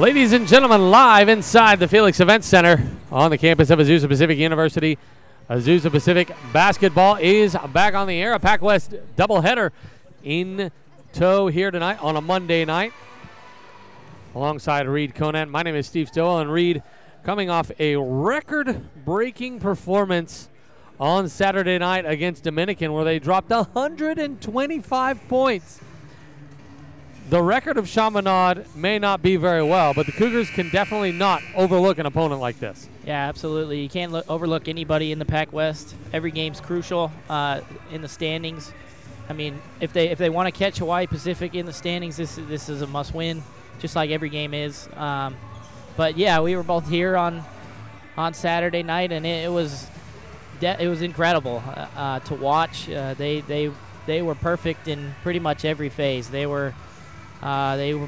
Ladies and gentlemen, live inside the Felix Event Center on the campus of Azusa Pacific University. Azusa Pacific basketball is back on the air. A Pac West doubleheader in tow here tonight on a Monday night. Alongside Reed Conant, my name is Steve Stowell, and Reed coming off a record-breaking performance on Saturday night against Dominican, where they dropped 125 points. The record of Chaminade may not be very well, but the Cougars can definitely not overlook an opponent like this. Yeah, absolutely. You can't overlook anybody in the Pac West. Every game's crucial in the standings. I mean, if they want to catch Hawaii Pacific in the standings, this is a must-win, just like every game is. But yeah, we were both here on Saturday night, and it was incredible to watch. They were perfect in pretty much every phase. They were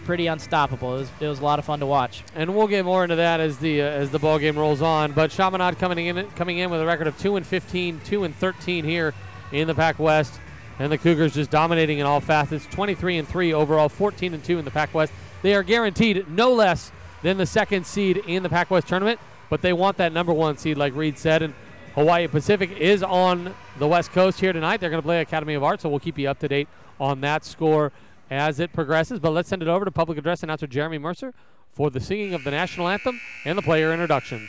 pretty unstoppable. It was a lot of fun to watch. And we'll get more into that as the ball game rolls on. But Chaminade coming in with a record of 2-15, 2-13 here in the Pac West, and the Cougars just dominating in all facets. 23-3 overall, 14-2 in the Pac West. They are guaranteed no less than the second seed in the Pac West tournament, but they want that number one seed, like Reed said. And Hawaii Pacific is on the West Coast here tonight. They're going to play Academy of Arts, so we'll keep you up to date on that score as it progresses. But let's send it over to public address announcer Jeremy Mercer for the singing of the national anthem and the player introductions.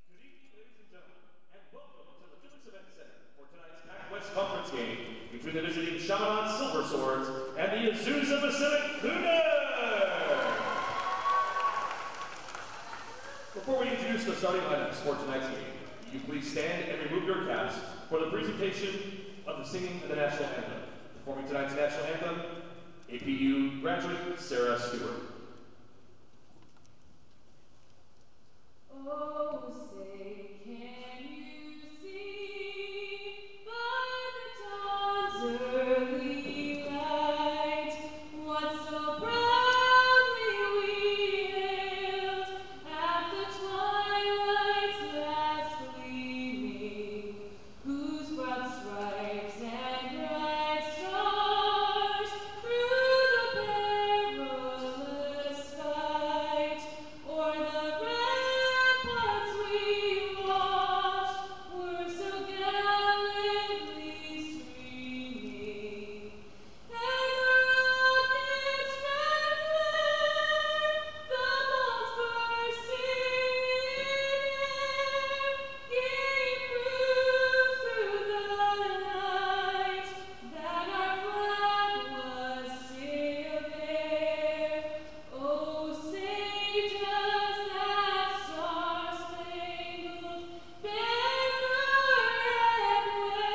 Good evening, ladies and gentlemen, and welcome to the Felix Event Center for tonight's Pac West Conference game between the visiting Chaminade Silver Swords and the Azusa Pacific Cougars. Before we introduce the starting lineups for tonight's game, will you please stand and remove your caps for the presentation of the singing of the national anthem. Performing tonight's national anthem, APU graduate Sarah Stewart. Oh, say, can you see by the dawn's early light what so proudly we hailed at the twilight's last gleaming, whose broad stripes and bright stars through the perilous fight o'er the ramparts we watched were so gallantly streaming, and the rockets red flare, the bombs bursting in air, gave proof through the night that our flag was still there. Oh, say does that star-spangled banner yet wave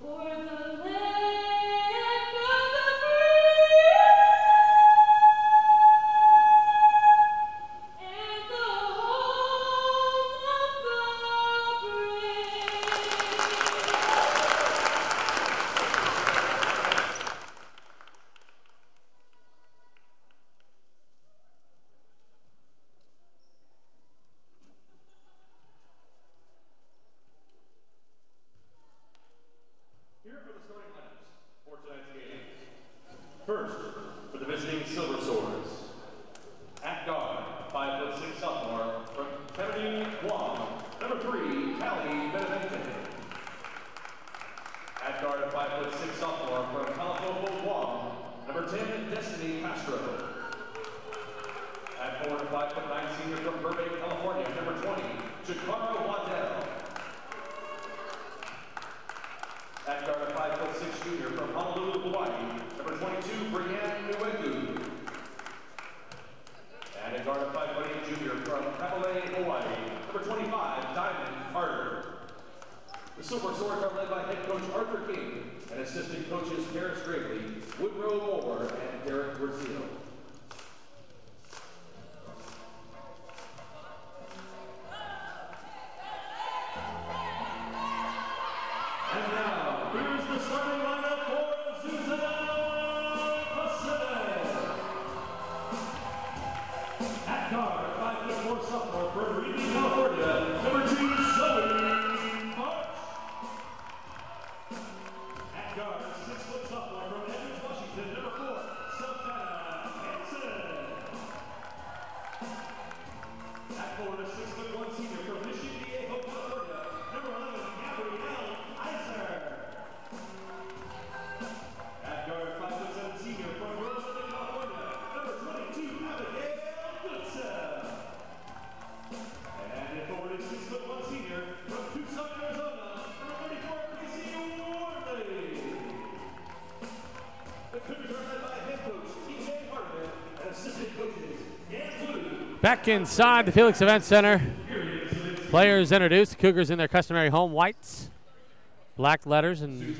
o'er the land of the free and the home of the brave? Here are the starting lineups for tonight's game. First, for the visiting Silver Swords. At guard, 5'6" sophomore from Cameroon, Guam, number 3, Callie Benavente. At guard, a 5'6" sophomore from California, Guam, number 10, Destiny Castro. At forward, 5'9" senior from Burbank, California, number 20, Chikara Waddell. At guard, a 5'6" junior from Honolulu, Hawaii, number 22, Brianne Nweku. And at guard, a 5'8" junior from Kapolei, Hawaii, number 25, Diamond Carter. The Silver Swords are led by head coach Arthur King and assistant coaches Paris Gravely, Woodrow Moore, and Derek Brazil. And now, here's the starting lineup for Azusa Pacific. At guard, 5'4" sophomore from Reedy, California, number 2, Zoe March. At guard, 6' sophomore from Edmonds, Washington, number 4, Back inside the Felix Event Center. Players introduced. The Cougars in their customary home whites. Black letters and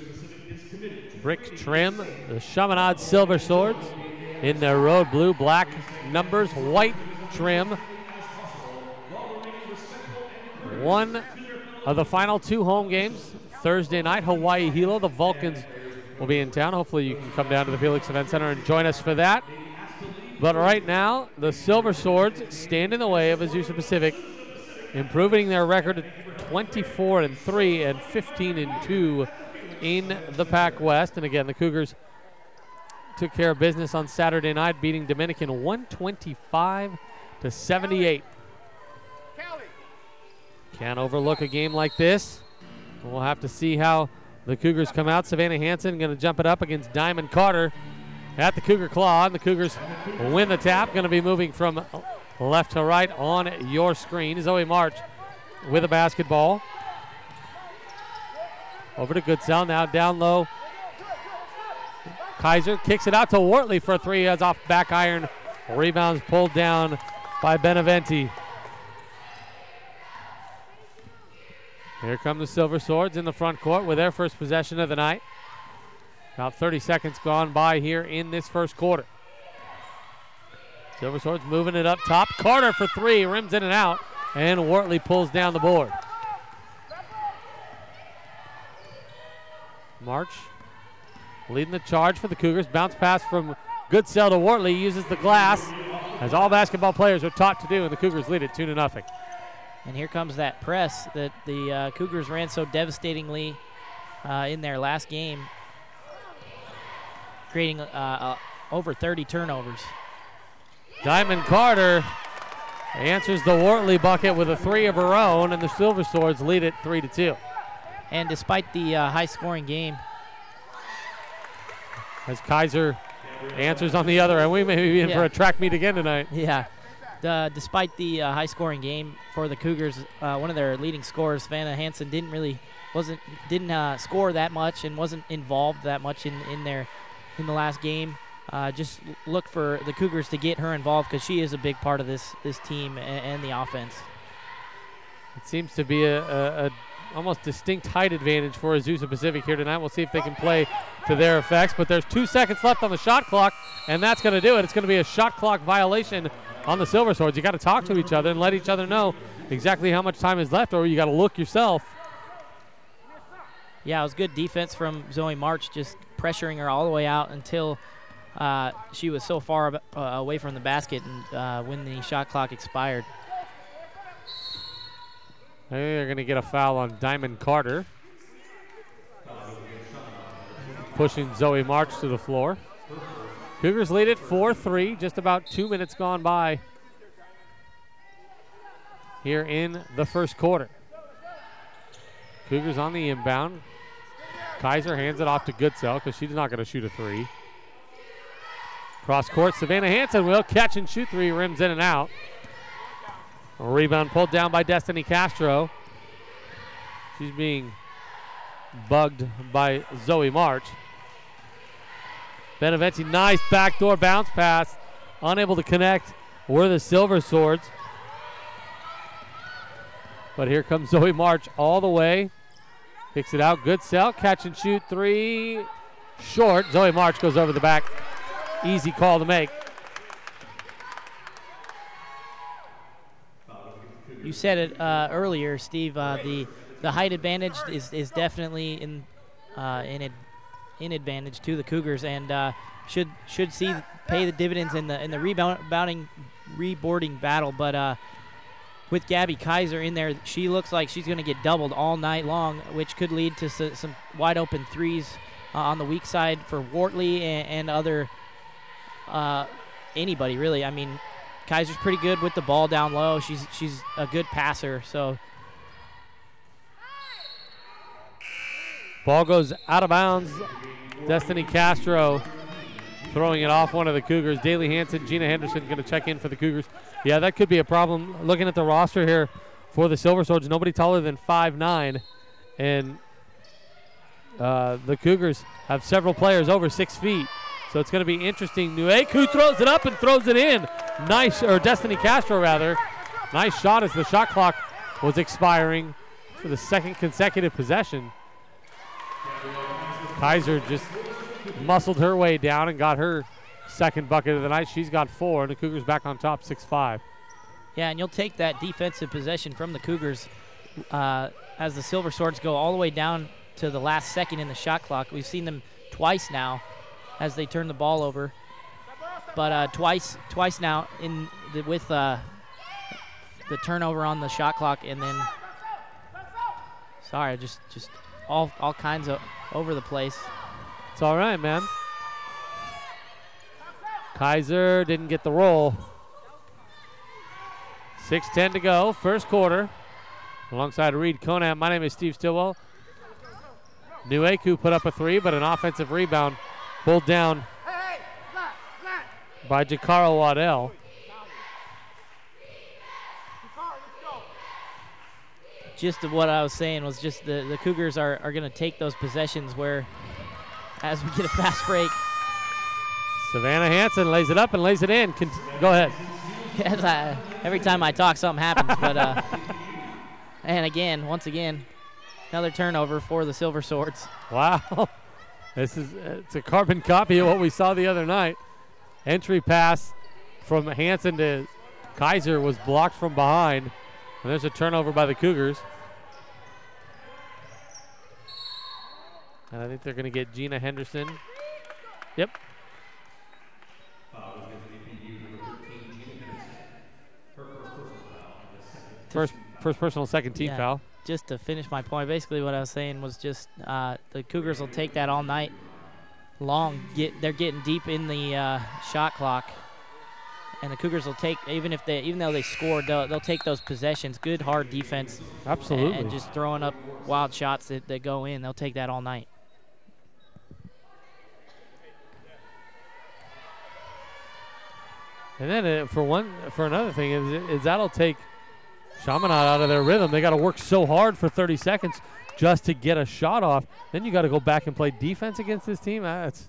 brick trim. The Chaminade Silver Swords in their road blue, black numbers, white trim. One of the final 2 home games. Thursday night, Hawaii Hilo. The Vulcans will be in town. Hopefully you can come down to the Felix Event Center and join us for that. But right now, the Silver Swords stand in the way of Azusa Pacific, improving their record to 24-3 and 15-2 in the Pac West. And again, the Cougars took care of business on Saturday night, beating Dominican 125-78. Can't overlook a game like this. We'll have to see how the Cougars come out. Savannah Hansen going to jump it up against Diamond Carter at the Cougar Claw, and the Cougars win the tap. Going to be moving from left to right on your screen. Zoe March with a basketball. Over to Goodsell, now down low. Kaiser kicks it out to Wortley for a 3 as off back iron. Rebounds pulled down by Beneventi. Here come the Silver Swords in the front court with their first possession of the night. About 30 seconds gone by here in this first quarter. Silver Swords moving it up top. Carter for 3, rims in and out, and Wortley pulls down the board. March leading the charge for the Cougars. Bounce pass from Goodsell to Wortley, uses the glass, as all basketball players are taught to do, and the Cougars lead it 2-0. And here comes that press that the Cougars ran so devastatingly in their last game, creating over 30 turnovers. Diamond Carter answers the Wortley bucket with a 3 of her own, and the Silver Swords lead it 3-2. And despite the high-scoring game, as Kaiser answers on the other end, we may be in for a track meet again tonight. Yeah. Despite the high-scoring game for the Cougars, one of their leading scorers, Savannah Hansen, didn't score that much and wasn't involved that much in the last game. Just look for the Cougars to get her involved because she is a big part of this team and the offense. It seems to be a almost distinct height advantage for Azusa Pacific here tonight. We'll see if they can play to their effects, but there's 2 seconds left on the shot clock, and that's going to do it. It's going to be a shot clock violation on the Silver Swords. You got to talk to each other and let each other know exactly how much time is left, or you got to look yourself. Yeah, it was good defense from Zoe March, just pressuring her all the way out until she was so far away from the basket and when the shot clock expired. They're going to get a foul on Diamond Carter, pushing Zoe March to the floor. Cougars lead it 4-3, just about 2 minutes gone by here in the first quarter. Cougars on the inbound. Kaiser hands it off to Goodsell because she's not going to shoot a 3. Cross court, Savannah Hansen will catch and shoot 3, rims in and out. A rebound pulled down by Destiny Castro. She's being bugged by Zoe March. Beneventi, nice backdoor bounce pass. Unable to connect were the Silver Swords. But here comes Zoe March all the way. Kicks it out, Goodsell, catch and shoot 3. Short, Zoe March goes over the back. Easy call to make. You said it earlier, Steve. The height advantage is definitely in advantage to the Cougars, and should pay the dividends in the reboarding battle. But with Gabby Kaiser in there, she looks like she's going to get doubled all night long, which could lead to some wide open threes on the weak side for Wortley and other anybody really. I mean, Kaiser's pretty good with the ball down low. She's a good passer. So ball goes out of bounds. Destiny Castro throwing it off one of the Cougars. Daly Hansen, Gina Henderson going to check in for the Cougars. Yeah, that could be a problem. Looking at the roster here for the Silver Swords, nobody taller than 5'9", and the Cougars have several players over 6 feet. So it's going to be interesting. Nueku throws it up and throws it in. Nice, or Destiny Castro rather. Nice shot as the shot clock was expiring for the second consecutive possession. Kaiser just muscled her way down and got her second bucket of the night. She's got 4, and the Cougars back on top 6-5. Yeah, and you'll take that defensive possession from the Cougars as the Silver Swords go all the way down to the last second in the shot clock. We've seen them twice now as they turn the ball over. But twice now with the turnover on the shot clock, and then sorry, just all kinds of over the place. It's all right, man. Kaiser didn't get the roll. 6:10 to go, first quarter. Alongside Reed Conant, my name is Steve Stillwell. Nueku put up a 3, but an offensive rebound pulled down by Jakaro Waddell. Just what I was saying was just the Cougars are going to take those possessions where, as we get a fast break. Savannah Hansen lays it up and lays it in. Go ahead. Every time I talk, something happens. But and once again, another turnover for the Silver Swords. Wow. It's a carbon copy of what we saw the other night. Entry pass from Hansen to Kaiser was blocked from behind. And there's a turnover by the Cougars. And I think they're going to get Gina Henderson. Yep. First personal, second team foul. Just to finish my point, basically what I was saying was just the Cougars will take that all night long. They're getting deep in the shot clock, and the Cougars will take even though they scored, they'll take those possessions. Good hard defense. Absolutely. And just throwing up wild shots that go in. They'll take that all night. And then for another thing is that'll take Chaminade out of their rhythm. They got to work so hard for 30 seconds just to get a shot off. Then you got to go back and play defense against this team. That's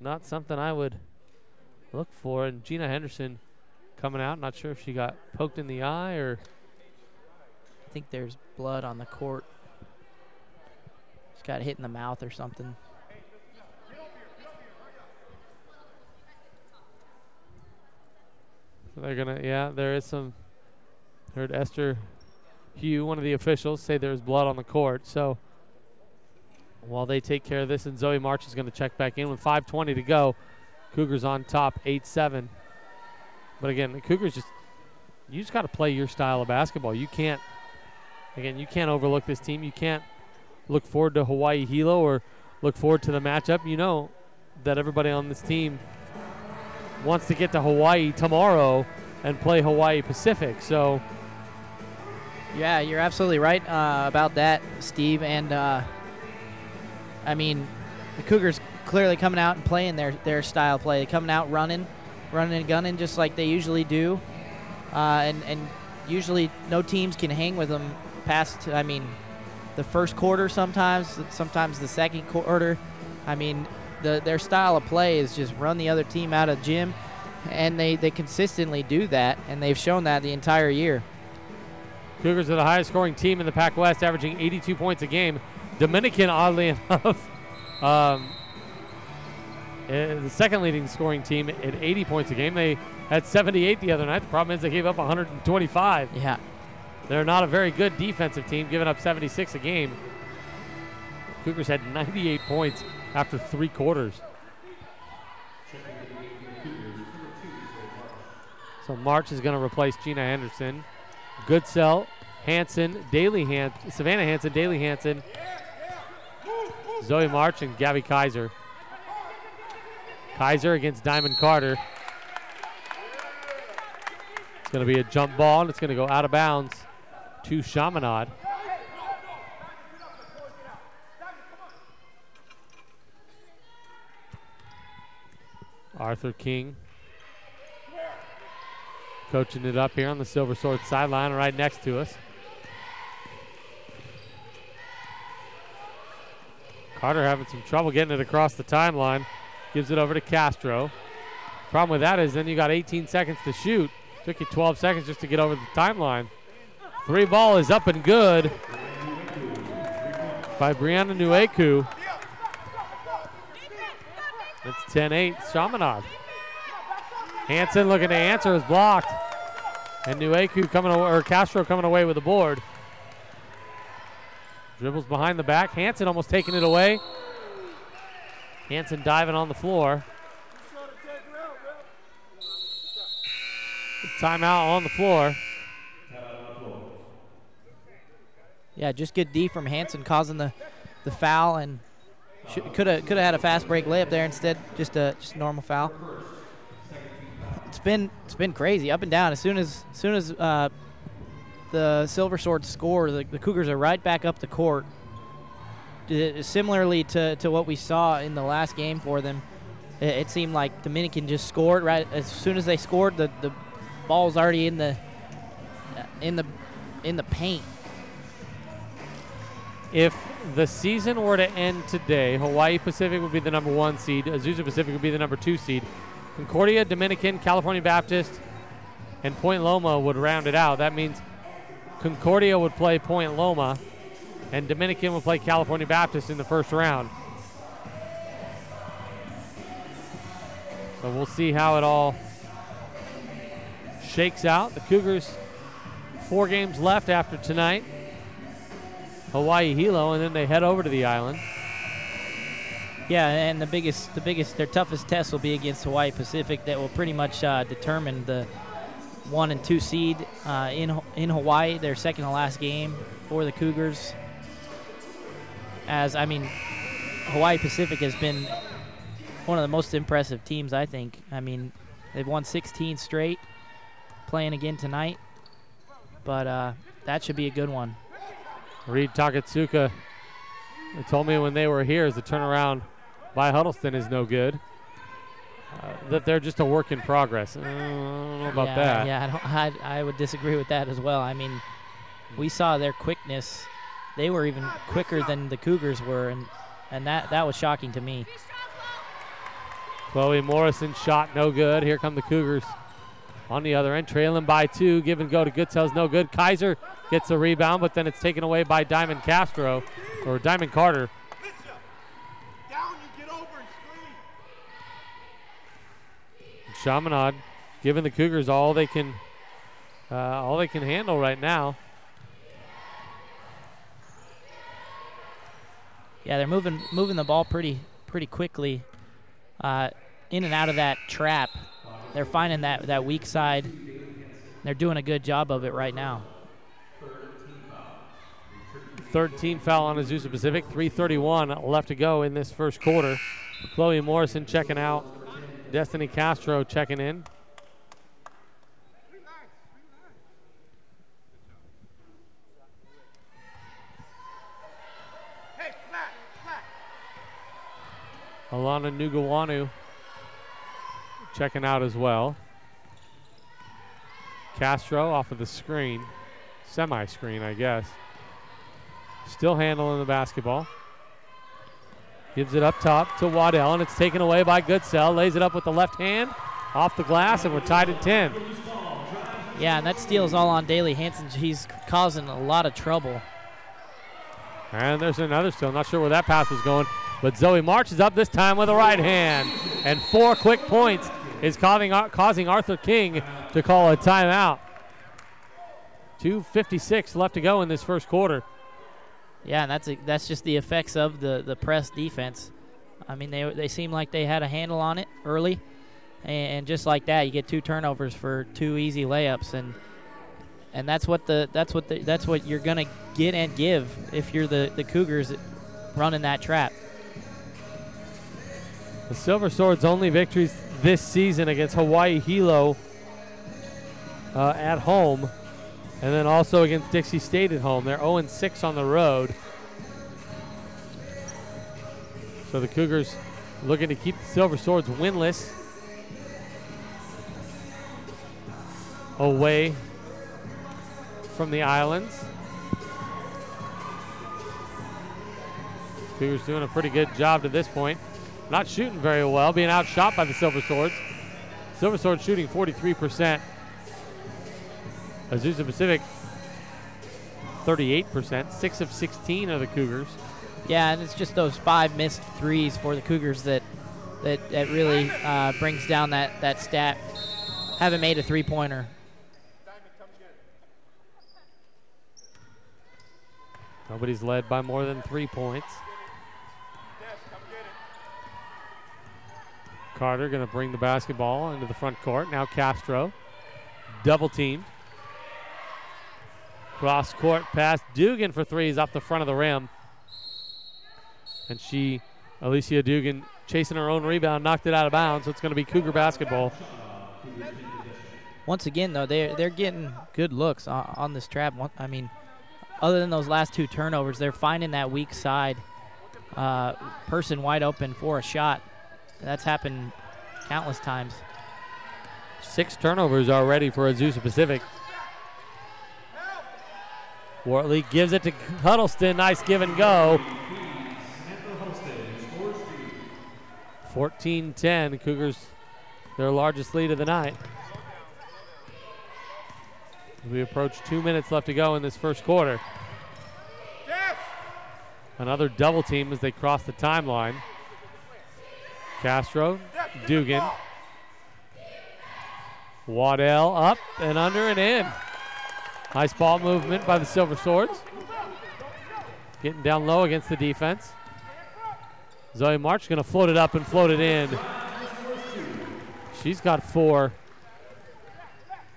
not something I would look for. And Gina Henderson coming out. Not sure if she got poked in the eye or. I think there's blood on the court. She's got hit in the mouth or something. They're gonna, there is some. Heard Esther Hugh, one of the officials, say there's blood on the court. So while they take care of this, and Zoe March is going to check back in with 5:20 to go. Cougars on top, 8-7. But again, the Cougars you just got to play your style of basketball. You can't overlook this team. You can't look forward to Hawaii Hilo or look forward to the matchup. You know that everybody on this team wants to get to Hawaii tomorrow and play Hawaii Pacific. So, yeah, you're absolutely right about that, Steve. And I mean, the Cougars clearly coming out and playing their style play. They're coming out running and gunning just like they usually do. And usually no teams can hang with them past, the first quarter sometimes the second quarter. Their style of play is just run the other team out of gym, and they consistently do that, and they've shown that the entire year. Cougars are the highest scoring team in the Pac-West, averaging 82 points a game. Dominican, oddly enough, the second leading scoring team at 80 points a game. They had 78 the other night. The problem is they gave up 125. Yeah. They're not a very good defensive team, giving up 76 a game. Cougars had 98 points after 3 quarters. So March is going to replace Gina Henderson. Goodsell, Hansen, Savannah Hansen, Daly Hansen, Zoe March, and Gabby Kaiser. Kaiser against Diamond Carter. It's going to be a jump ball, and it's going to go out of bounds to Chaminade. Arthur King coaching it up here on the Silver Sword sideline right next to us. Carter having some trouble getting it across the timeline. Gives it over to Castro. Problem with that is then you got 18 seconds to shoot. Took you 12 seconds just to get over the timeline. 3 ball is up and good by Brianna Nueku. It's 10-8, Chaminade. Hansen looking to answer is blocked. And Nueku coming away, or Castro coming away with the board. Dribbles behind the back. Hansen almost taking it away. Hansen diving on the floor. Timeout on the floor. Yeah, just good D from Hansen causing the foul, and could have had a fast break layup there instead. Just a normal foul. It's been crazy up and down. As soon as the Silver Swords score, the Cougars are right back up the court. Similarly to what we saw in the last game for them, it seemed like Dominican just scored right as soon as they scored. The ball's already in the paint. If the season were to end today, Hawaii Pacific would be the number 1 seed. Azusa Pacific would be the number 2 seed. Concordia, Dominican, California Baptist, and Point Loma would round it out. That means Concordia would play Point Loma, and Dominican would play California Baptist in the first round. So we'll see how it all shakes out. The Cougars, 4 games left after tonight. Hawaii Hilo, and then they head over to the island. Yeah, and their toughest test will be against Hawaii Pacific. That will pretty much determine the 1 and 2 seed in Hawaii. Their second to last game for the Cougars. Hawaii Pacific has been one of the most impressive teams, I think. I mean, they've won 16 straight, playing again tonight. But that should be a good one. Reed Takatsuka told me when they were here, as the turnaround by Huddleston is no good, that they're just a work in progress. I don't know about that. Yeah, I would disagree with that as well. I mean, we saw their quickness. They were even quicker than the Cougars were, and that was shocking to me. Chloe Morrison shot no good. Here come the Cougars on the other end, trailing by 2. Give and go to Goodsell's no good. Kaiser gets a rebound, but then it's taken away by Diamond Carter. Chaminade giving the Cougars all they can handle right now. Yeah, they're moving the ball pretty quickly in and out of that trap. They're finding that weak side. They're doing a good job of it right now. 13 foul on Azusa Pacific. 3:31 left to go in this first quarter. Chloe Morrison checking out. Destiny Castro checking in. Alana Nugawanu checking out as well. Castro off of the screen. Semi-screen, I guess. Still handling the basketball. Gives it up top to Waddell, and it's taken away by Goodsell. Lays it up with the left hand off the glass, and we're tied at 10. Yeah, and that steal is all on Daly Hansen. He's causing a lot of trouble. And there's another steal. Not sure where that pass was going, but Zoe March is up this time with a right hand. And 4 quick points is causing Arthur King to call a timeout. 2:56 left to go in this first quarter. Yeah, and that's just the effects of the press defense. I mean, they seem like they had a handle on it early, and just like that, you get 2 turnovers for 2 easy layups, and that's what you're gonna get and give if you're the Cougars running that trap. The Silver Swords' only victories this season against Hawaii Hilo at home, and then also against Dixie State at home. They're 0-6 on the road. So the Cougars looking to keep the Silver Swords winless away from the islands. Cougars doing a pretty good job to this point. Not shooting very well, being outshot by the Silver Swords. Silver Swords shooting 43%. Azusa Pacific 38%. 6 of 16 are the Cougars. Yeah, and it's just those 5 missed threes for the Cougars that really brings down that stat. Haven't made a three-pointer. Nobody's led by more than 3 points. Carter going to bring the basketball into the front court. Now Castro, double teamed. Cross court pass. Dugan for threes off the front of the rim. And Alicia Dugan, chasing her own rebound, knocked it out of bounds. So it's going to be Cougar basketball. Once again, though, they're getting good looks on this trap. I mean, other than those last 2 turnovers, they're finding that weak side person wide open for a shot. That's happened countless times. 6 turnovers already for Azusa Pacific. Wortley gives it to Huddleston. Nice give and go. 14-10. Cougars, their largest lead of the night. We approach 2 minutes left to go in this first quarter. Another double team as they cross the timeline. Castro, Dugan. Waddell up and under and in. Nice ball movement by the Silver Swords. Getting down low against the defense. Zoe March going to float it up and float it in. She's got 4.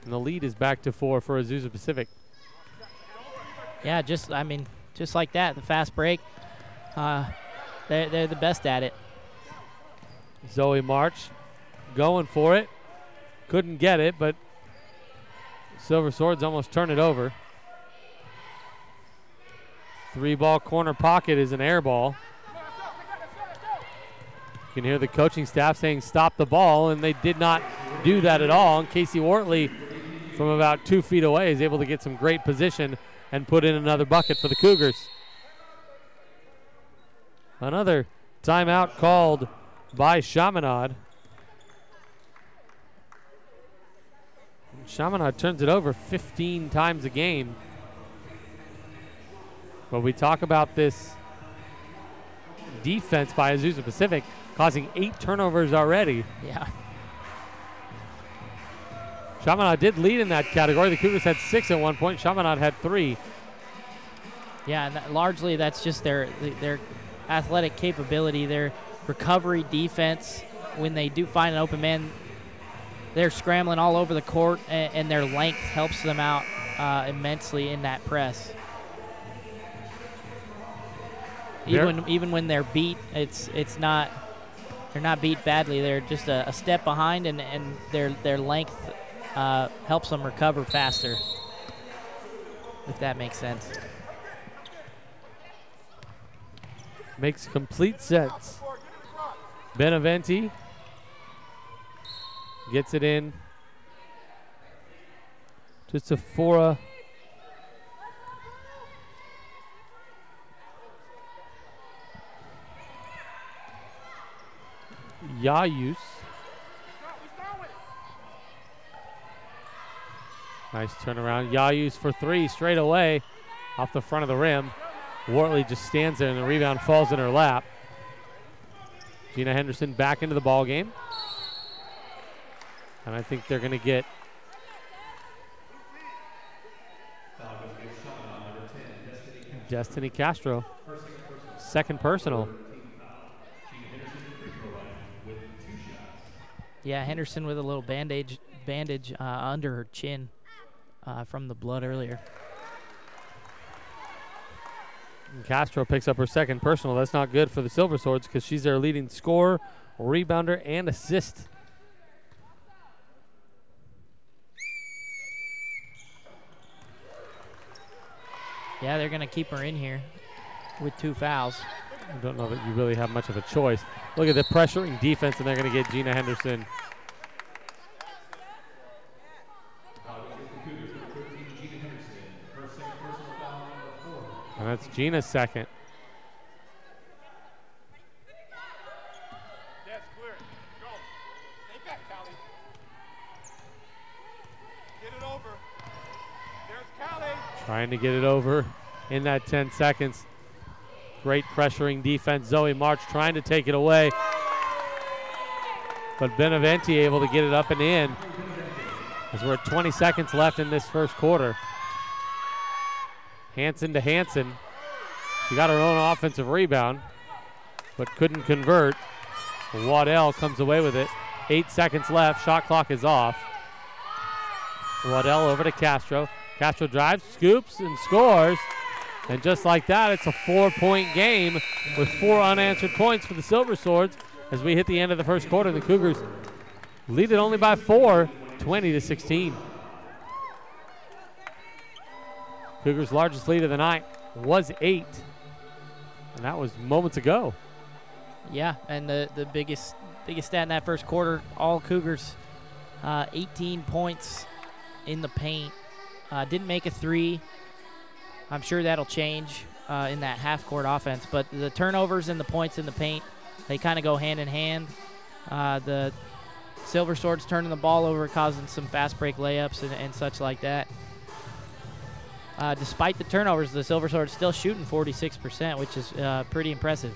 And the lead is back to 4 for Azusa Pacific. Yeah, just like that, the fast break. They're the best at it. Zoe March going for it. Couldn't get it, but Silver Swords almost turn it over. 3-ball corner pocket is an air ball. You can hear the coaching staff saying stop the ball, and they did not do that at all. And Casey Wortley from about 2 feet away is able to get some great position and put in another bucket for the Cougars. Another timeout called by Chaminade. Chaminade turns it over 15 times a game. But we talk about this defense by Azusa Pacific, causing 8 turnovers already. Yeah. Chaminade did lead in that category. The Cougars had 6 at one point. Chaminade had 3. Yeah, and largely that's just their athletic capability, their recovery defense. When they do find an open man, they're scrambling all over the court, and their length helps them out immensely in that press. Even when they're beat, they're not beat badly. They're just a step behind, and their length helps them recover faster, if that makes sense. Makes complete sense. Beneventi gets it in to Sephora. Yayus. Nice turnaround. Yayus for 3 straight away off the front of the rim. Wortley just stands there, and the rebound falls in her lap. Gina Henderson back into the ball game. And I think they're going to get Destiny Castro. Second personal. Yeah, Henderson with a little bandage under her chin from the blood earlier. And Castro picks up her second personal. That's not good for the Silver Swords because she's their leading scorer, rebounder, and assist. Yeah, they're going to keep her in here with 2 fouls. I don't know that you really have much of a choice. Look at the pressuring defense, and they're going to get Gina Henderson. And that's Gina's second. Trying to get it over in that 10 seconds. Great pressuring defense. Zoe March trying to take it away. But Beneventi able to get it up and in as we're at 20 seconds left in this first quarter. Hanson to Hanson. She got her own offensive rebound, but couldn't convert. Waddell comes away with it. 8 seconds left. Shot clock is off. Waddell over to Castro. Castro drives, scoops, and scores. And just like that, it's a 4-point game with 4 unanswered points for the Silver Swords as we hit the end of the first quarter. The Cougars lead it only by 4, 20-16. Cougars' largest lead of the night was 8, and that was moments ago. Yeah, and the biggest stat in that first quarter, all Cougars, 18 points in the paint. Didn't make a 3. I'm sure that'll change in that half-court offense, but the turnovers and the points in the paint, they kind of go hand in hand. The Silver Swords turning the ball over, causing some fast break layups and such like that. Despite the turnovers, the Silver Swords still shooting 46%, which is pretty impressive.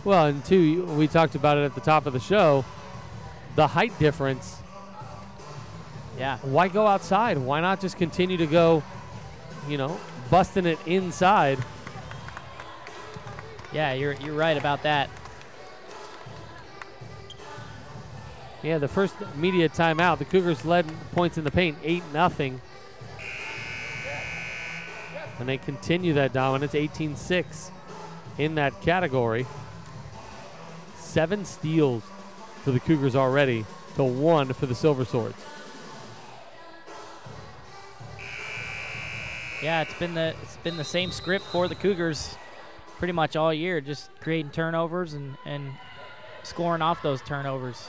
Well, and two, we talked about it at the top of the show, the height difference. Yeah. Why go outside? Why not just continue to go, busting it inside? Yeah, you're right about that. Yeah, the first media timeout, the Cougars led points in the paint, 8-0. And they continue that dominance, 18-6 in that category. 7 steals for the Cougars already to 1 for the Silver Swords. Yeah, it's been the same script for the Cougars pretty much all year, just creating turnovers and scoring off those turnovers.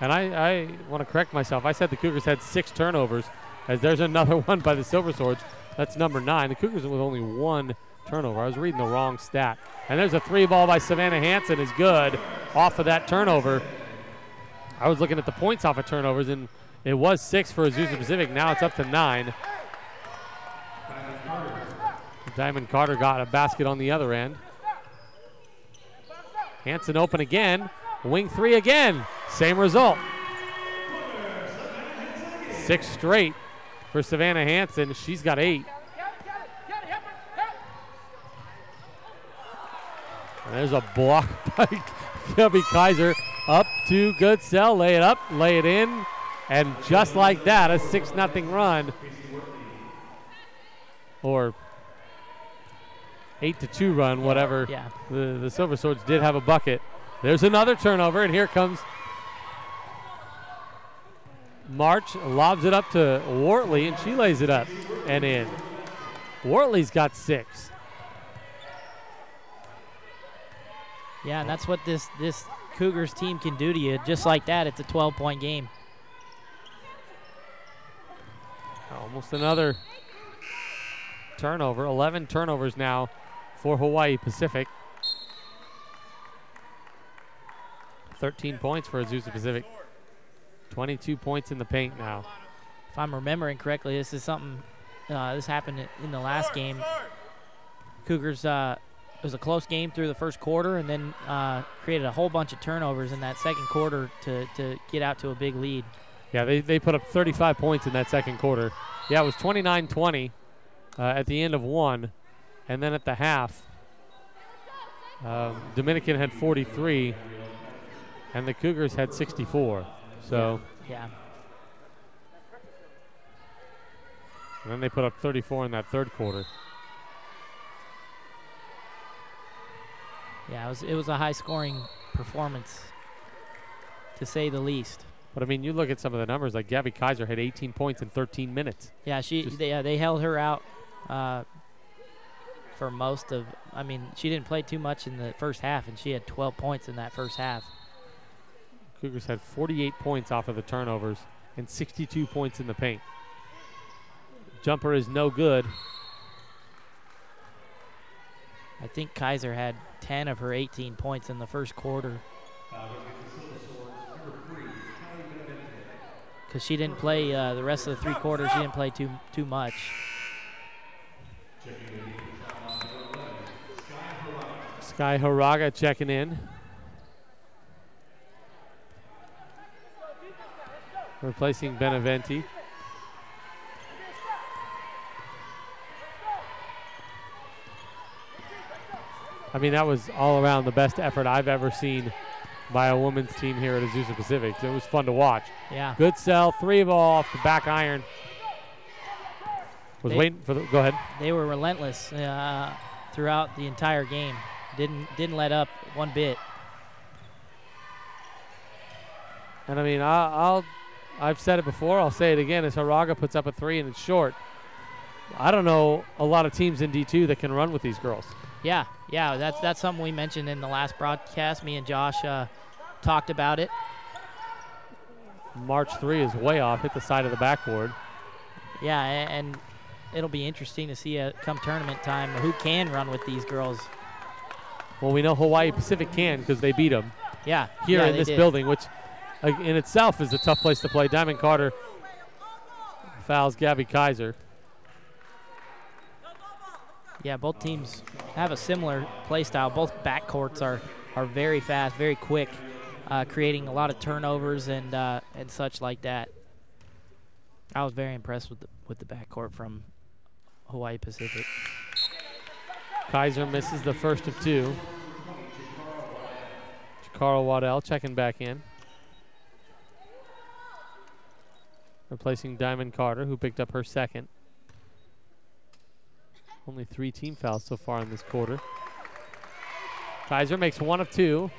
And I want to correct myself. I said the Cougars had 6 turnovers, as there's another one by the Silver Swords. That's number 9. The Cougars with only 1 turnover. I was reading the wrong stat. And there's a 3 ball by Savannah Hanson is good off of that turnover. I was looking at the points off of turnovers, and it was 6 for Azusa Pacific. Now it's up to 9. Diamond Carter got a basket on the other end. Hanson open again. Wing 3 again. Same result. 6 straight for Savannah Hanson. She's got 8. And there's a block by Gabby Kaiser. Up to Goodsell. Lay it up, lay it in. And just like that, a 6-0 run. Or 8-2 run, whatever. Yeah. The Silver Swords did have a bucket. There's another turnover, and here comes March. Lobs it up to Wortley, and she lays it up and in. Wortley's got 6. Yeah, and that's what this Cougars team can do to you. Just like that, it's a 12-point game. Almost another turnover. 11 turnovers now for Hawaii Pacific. 13 points for Azusa Pacific. 22 points in the paint now. If I'm remembering correctly, this is something, this happened in the last game. Cougars, it was a close game through the first quarter and then created a whole bunch of turnovers in that second quarter to get out to a big lead. Yeah, they put up 35 points in that second quarter. Yeah, it was 29-20 at the end of 1. And then at the half, Dominican had 43, and the Cougars had 64. So yeah. And then they put up 34 in that third quarter. Yeah, it was a high-scoring performance, to say the least. But I mean, you look at some of the numbers. Like Gabby Kaiser had 18 points in 13 minutes. Yeah, they held her out for most of. I mean, she didn't play too much in the first half, and she had 12 points in that first half. Cougars had 48 points off of the turnovers and 62 points in the paint. Jumper is no good. I think Kaiser had 10 of her 18 points in the first quarter. because she didn't play the rest of the 3 quarters. She didn't play too much. Sky Haraga checking in. Replacing Beneventi. I mean, that was all around the best effort I've ever seen by a women's team here at Azusa Pacific. It was fun to watch. Yeah. Good sell, 3-ball off the back iron. Waiting for the, go ahead. They were relentless throughout the entire game. Didn't let up one bit. And I mean, I've said it before, I'll say it again, as Haraga puts up a 3 and it's short. I don't know a lot of teams in D2 that can run with these girls. Yeah, that's something we mentioned in the last broadcast. Me and Josh talked about it. March 3 is way off, hit the side of the backboard. Yeah, and it'll be interesting to see come tournament time who can run with these girls. Well, we know Hawaii Pacific can because they beat them. Yeah, here in this building, which in itself is a tough place to play. Diamond Carter fouls Gabby Kaiser. Yeah, both teams have a similar play style. Both backcourts are very fast, very quick, creating a lot of turnovers and such like that. I was very impressed with the backcourt from Hawaii Pacific. Kaiser misses the first of 2. Carl Waddell checking back in. Replacing Diamond Carter, who picked up her second. Only 3 team fouls so far in this quarter. Kaiser makes 1 of 2.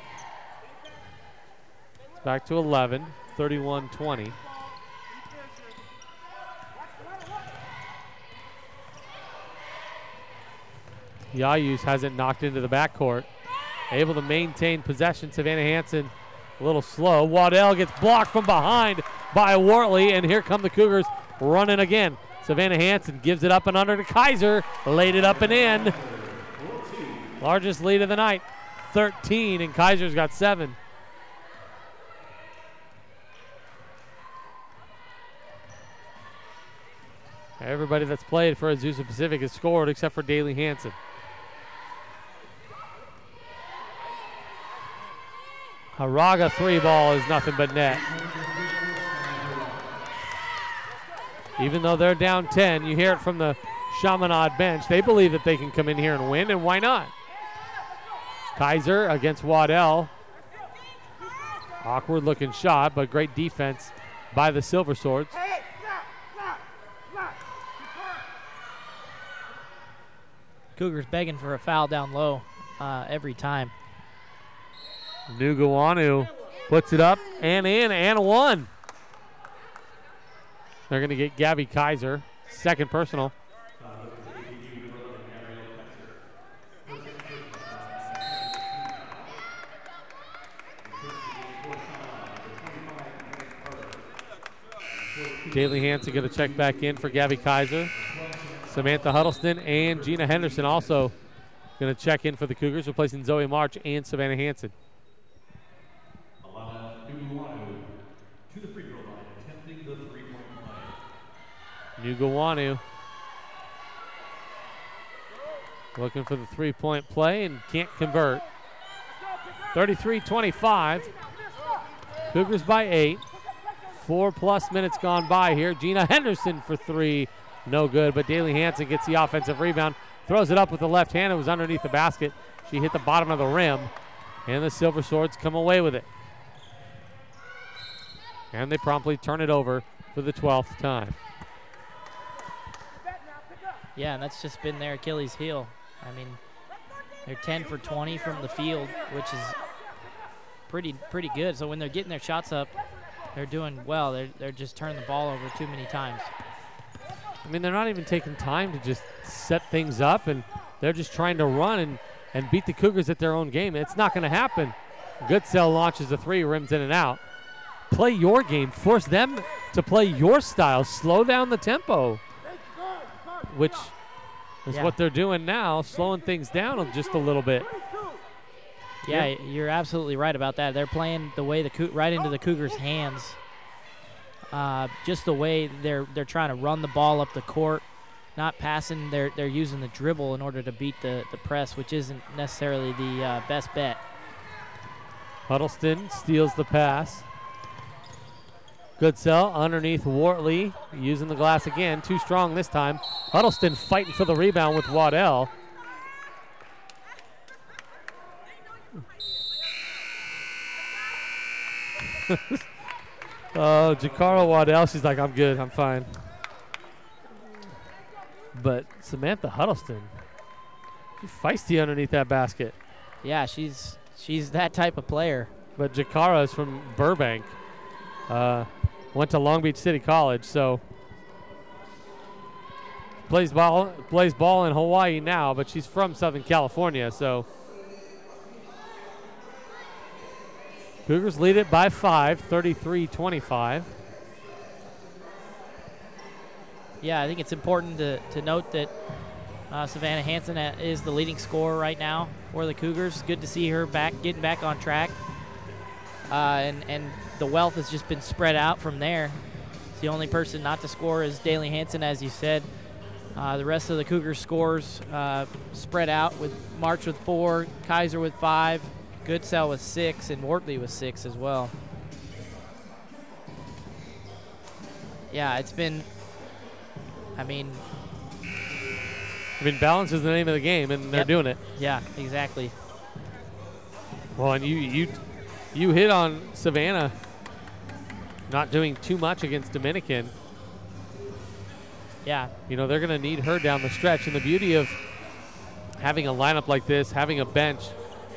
It's back to 11, 31-20. Yayus has it knocked into the backcourt. Able to maintain possession. Savannah Hansen a little slow. Waddell gets blocked from behind by Wortley, and here come the Cougars running again. Savannah Hansen gives it up and under to Kaiser. Laid it up and in. Largest lead of the night, 13, and Kaiser's got 7. Everybody that's played for Azusa Pacific has scored except for Daly Hansen. Haraga 3-ball is nothing but net. Even though they're down 10, you hear it from the Chaminade bench. They believe that they can come in here and win, and why not? Kaiser against Waddell. Awkward looking shot, but great defense by the Silver Swords. Cougars begging for a foul down low every time. Nugawanu puts it up and in and 1. They're going to get Gabby Kaiser, second personal. Daly Hansen going to check back in for Gabby Kaiser. Samantha Huddleston and Gina Henderson also going to check in for the Cougars, replacing Zoe March and Savannah Hansen. To the free throw line, attempting the 3-point play. Nugawanu looking for the 3-point play and can't convert. 33-25. Cougars by 8. 4+ minutes gone by here. Gina Henderson for 3. No good, but Daly Hansen gets the offensive rebound. Throws it up with the left hand. It was underneath the basket. She hit the bottom of the rim, and the Silver Swords come away with it. And they promptly turn it over for the 12th time. Yeah, and that's just been their Achilles heel. I mean, they're 10 for 20 from the field, which is pretty good. So when they're getting their shots up, they're doing well. They're just turning the ball over too many times. I mean, they're not even taking time to just set things up, and they're just trying to run and beat the Cougars at their own game. It's not going to happen. Goodsell launches a 3, rims in and out. Play your game. Force them to play your style. Slow down the tempo, which is what they're doing now, slowing things down just a little bit. Yeah, you're absolutely right about that. They're playing the way right into the Cougars' hands. just the way they're trying to run the ball up the court, not passing. They're using the dribble in order to beat the press, which isn't necessarily the best bet. Huddleston steals the pass. Good sell underneath Wortley, using the glass again. Too strong this time. Huddleston fighting for the rebound with Waddell. Oh, Jakara Waddell, she's like, I'm good, I'm fine. But Samantha Huddleston, she's feisty underneath that basket. Yeah, she's that type of player. But Jakara is from Burbank. Went to Long Beach City College, so plays ball in Hawaii now, but she's from Southern California, so Cougars lead it by 5, 33-25. Yeah, I think it's important to note that Savannah Hansen is the leading scorer right now for the Cougars. Good to see her getting back on track. And the wealth has just been spread out from there. The only person not to score is Daly Hansen, as you said. The rest of the Cougars scores spread out, with March with 4, Kaiser with 5, Goodsell with 6, and Wortley with 6 as well. Yeah, it's been, I mean, balance is the name of the game, and they're doing it. Yeah, exactly. Well, and you hit on Savannah not doing too much against Dominican. Yeah. You know, they're going to need her down the stretch. And the beauty of having a lineup like this, having a bench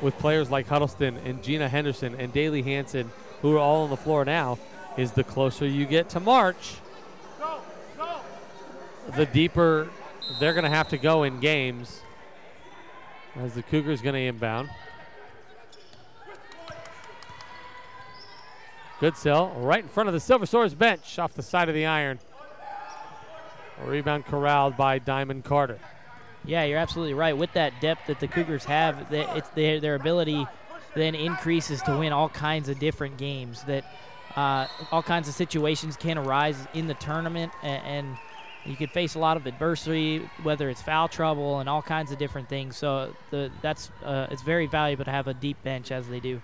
with players like Huddleston and Gina Henderson and Daly Hansen, who are all on the floor now, is the closer you get to March, the deeper they're going to have to go in games, as the Cougars going to inbound. Good sell right in front of the Silver Swords bench off the side of the iron. A rebound corralled by Diamond Carter. Yeah, you're absolutely right. With that depth that the Cougars have, it's their ability then increases to win all kinds of different games. That all kinds of situations can arise in the tournament, and you could face a lot of adversity, whether it's foul trouble and all kinds of different things. So it's very valuable to have a deep bench as they do.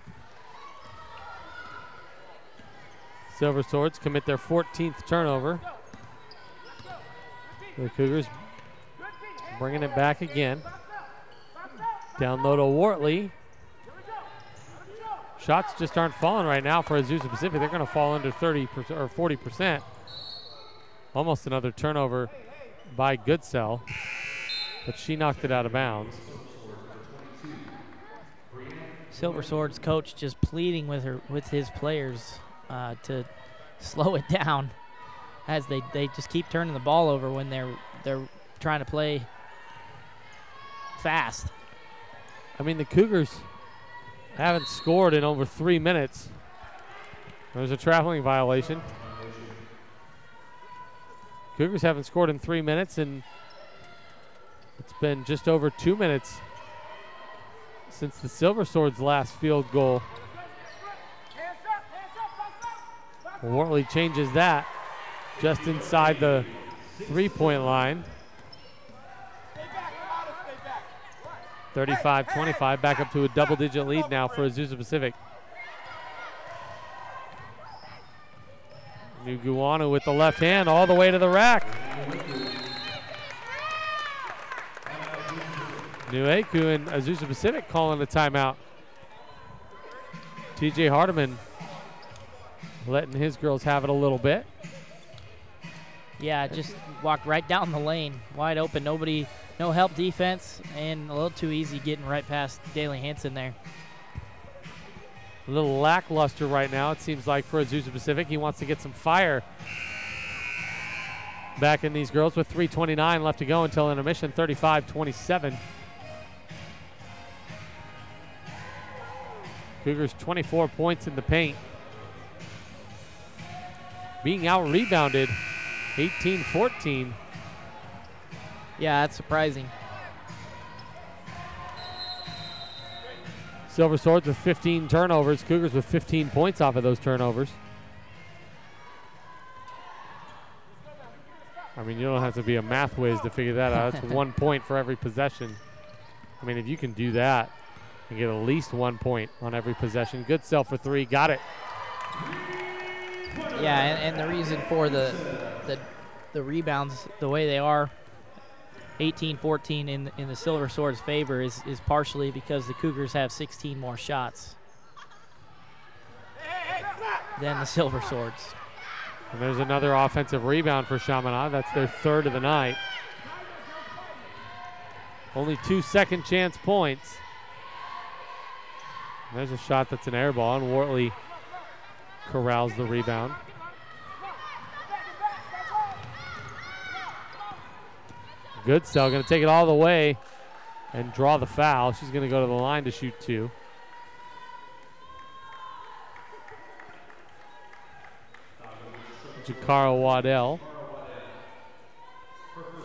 Silver Swords commit their 14th turnover. The Cougars bringing it back again. Down low to Wortley. Shots just aren't falling right now for Azusa Pacific. They're going to fall under 30% or 40%. Almost another turnover by Goodsell, but she knocked it out of bounds. Silver Swords coach just pleading with his players to slow it down, as they just keep turning the ball over when they're trying to play fast. I mean, the Cougars haven't scored in over 3 minutes. There's a traveling violation. Cougars haven't scored in 3 minutes, and it's been just over 2 minutes since the Silver Swords' last field goal. Wortley changes that just inside the three-point line. 35-25, back up to a double-digit lead now for Azusa Pacific. Nuguanu with the left hand all the way to the rack. Nueku and Azusa Pacific calling the timeout. TJ Hardiman letting his girls have it a little bit. Yeah, just walked right down the lane, wide open. Nobody, no help defense, and a little too easy getting right past Daly Hansen there. A little lackluster right now, it seems like, for Azusa Pacific. He wants to get some fire back in these girls with 3:29 left to go until intermission, 35-27. Cougars 24 points in the paint. Being out-rebounded, 18-14. Yeah, that's surprising. Silver Swords with 15 turnovers. Cougars with 15 points off of those turnovers. I mean, you don't have to be a math whiz to figure that out. That's 1 point for every possession. I mean, if you can do that and get at least 1 point on every possession. Good sell for three. Got it. Yeah, and the reason for the rebounds the way they are, 18-14 in the Silver Swords' favor, is partially because the Cougars have 16 more shots than the Silver Swords. And there's another offensive rebound for Chaminade. That's their third of the night. Only 2 second chance points. And there's a shot that's an air ball, and Wortley corrals the rebound. Goodsell going to take it all the way and draw the foul. She's going to go to the line to shoot two. Jakara Waddell.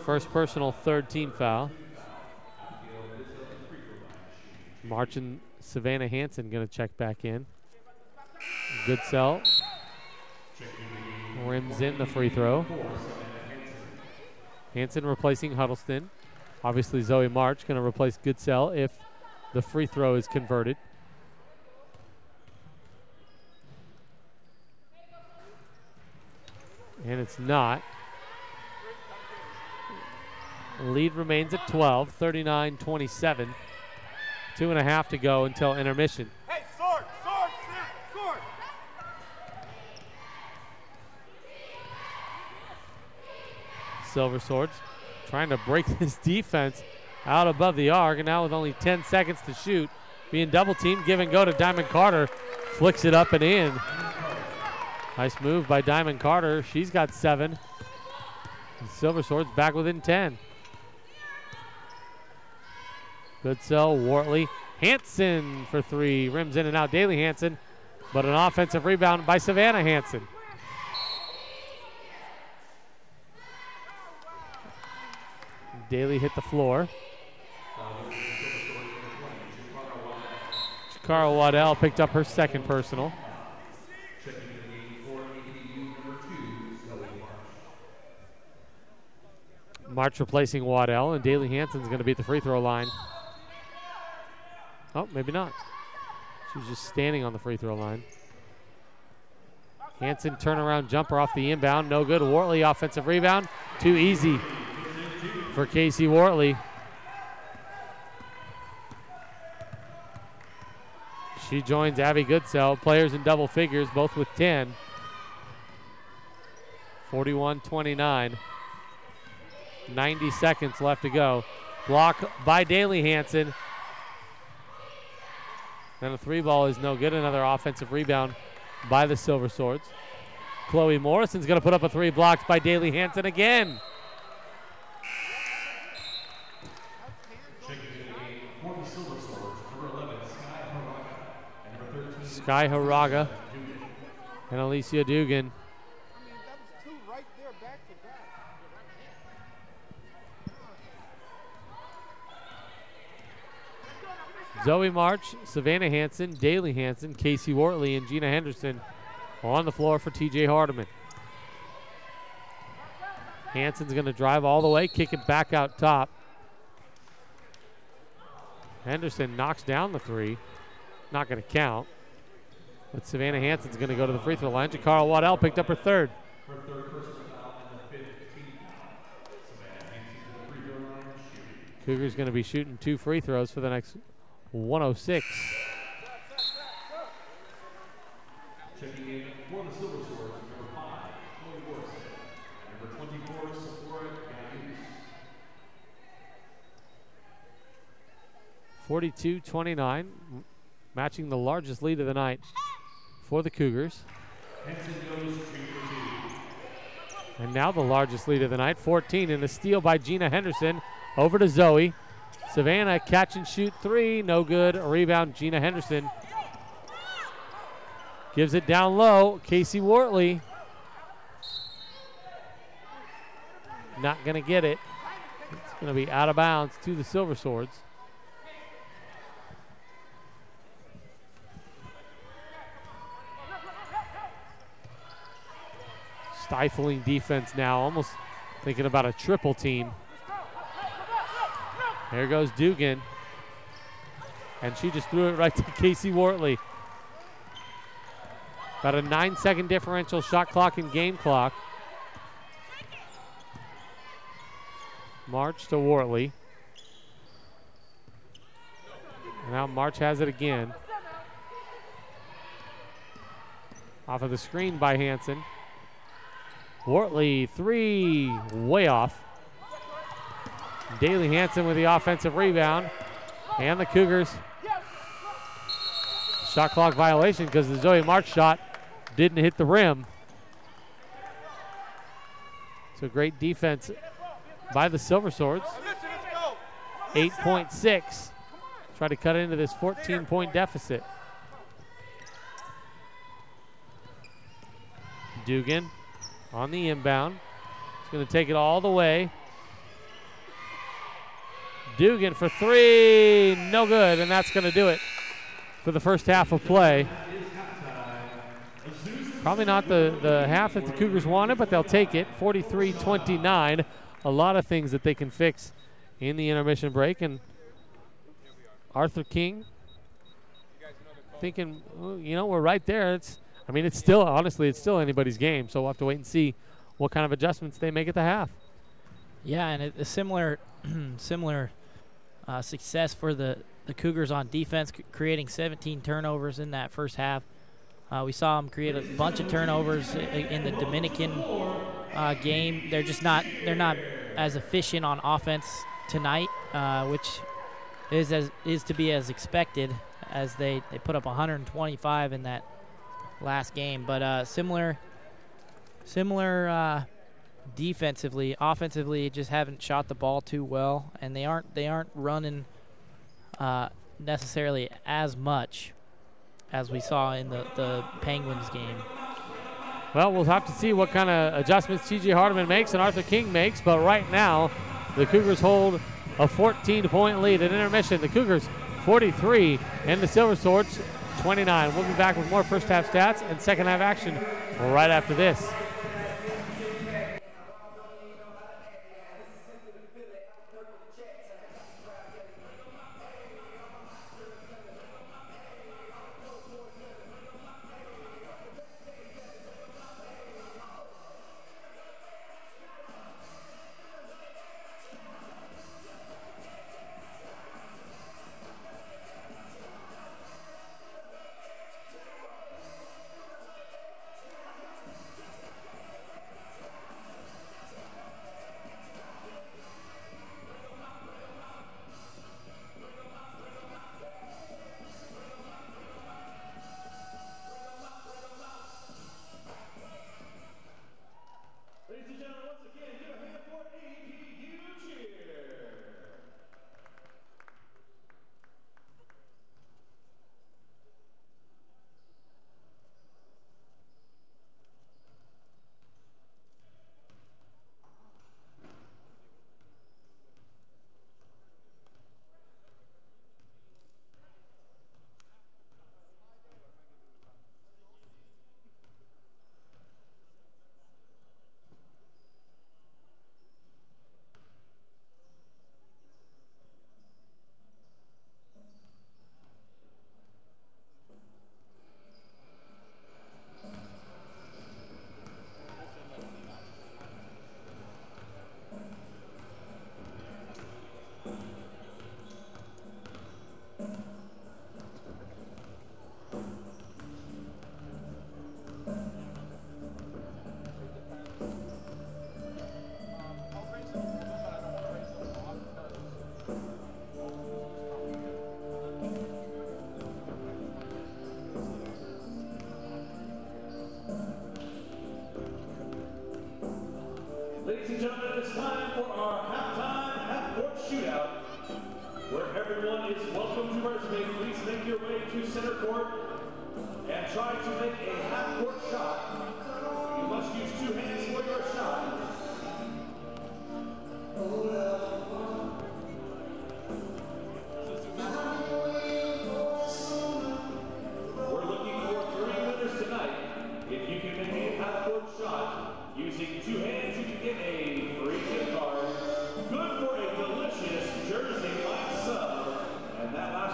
First personal, third team foul. Marching Savannah Hanson going to check back in. Goodsell rims in the free throw. Hanson replacing Huddleston. Obviously Zoe March going to replace Goodsell if the free throw is converted. And it's not. Lead remains at 12, 39-27. 2.5 to go until intermission. Hey, sword! Silver Swords trying to break this defense out above the arc, and now with only 10 seconds to shoot, being double teamed, give and go to Diamond Carter, flicks it up and in. Nice move by Diamond Carter. She's got 7. And Silver Swords back within 10. Goodsell, Wortley, Hanson for 3, rims in and out. Daly Hanson, but an offensive rebound by Savannah Hanson. Daly hit the floor. Jakara Waddell picked up her second personal. March replacing Waddell, and Daly Hanson's going to be at the free throw line. Oh, maybe not. She was just standing on the free throw line. Hanson turnaround jumper off the inbound, no good. Wortley offensive rebound, too easy for Casey Wortley. She joins Abby Goodsell, players in double figures, both with 10. 41-29. 90 seconds left to go. Block by Daly Hanson. And the three ball is no good. Another offensive rebound by the Silver Swords. Chloe Morrison's going to put up a three, blocked by Daly Hanson again. Sky Haraga and Alicia Dugan. Zoe March, Savannah Hanson, Daly Hanson, Casey Wortley, and Gina Henderson on the floor for TJ Hardiman. Hanson's going to drive all the way, kick it back out top. Henderson knocks down the three. Not going to count. But Savannah Hanson's going to go to the free throw line. Jakara Waddell picked up her third. Cougars going to be shooting 2 free throws for the next 106. Checking in for the Silver Swords, number 5, Chloe Morrison, and number 24, Sephora Gayus. 42-29, matching the largest lead of the night for the Cougars. Henson goes 2 for 2. And now the largest lead of the night, 14, and a steal by Gina Henderson over to Zoe. Savannah catch and shoot 3, no good. A rebound, Gina Henderson. Gives it down low, Casey Wortley. Not gonna get it. It's gonna be out of bounds to the Silver Swords. Stifling defense now, almost Thinking about a triple team. There goes Dugan. And she just threw it right to Casey Wortley. About a 9-second differential, shot clock and game clock. March to Wortley. And now March has it again. Off of the screen by Hanson. Wortley, three, way off. Daly Hanson with the offensive rebound. And the Cougars. Shot clock violation because the Zoe March shot didn't hit the rim. So great defense by the Silver Swords. 8.6. Try to cut into this 14-point deficit. Dugan on the inbound. He's going to take it all the way. Dugan for three, no good, and that's going to do it for the first half of play. Probably not the half that the Cougars wanted, but they'll take it, 43-29. A lot of things that they can fix in the intermission break, and Arthur King thinking, well, you know, we're right there. It's still, honestly, it's still anybody's game, so we'll have to wait and see what kind of adjustments they make at the half. Yeah, and a similar success for the Cougars on defense, creating 17 turnovers in that first half. We saw them create a bunch of turnovers in the Dominican game. They're not as efficient on offense tonight, which is to be as expected, as they put up 125 in that last game. But similar defensively. Offensively, just haven't shot the ball too well, and they aren't running necessarily as much as we saw in the Penguins game. Well, we'll have to see what kind of adjustments T.J. Hardiman makes and Arthur King makes, but right now the Cougars hold a 14-point lead at intermission. The Cougars 43 and the Silver Swords 29. We'll be back with more first half stats and second half action right after this. Ladies and gentlemen, it's time for our halftime half-court shootout, where everyone is welcome to participate. Please make your way to center court and try to make a half-court shot. You must use two hands for your shot. We're looking for 3 winners tonight. If you can make a half-court shot using two hands, you can get a free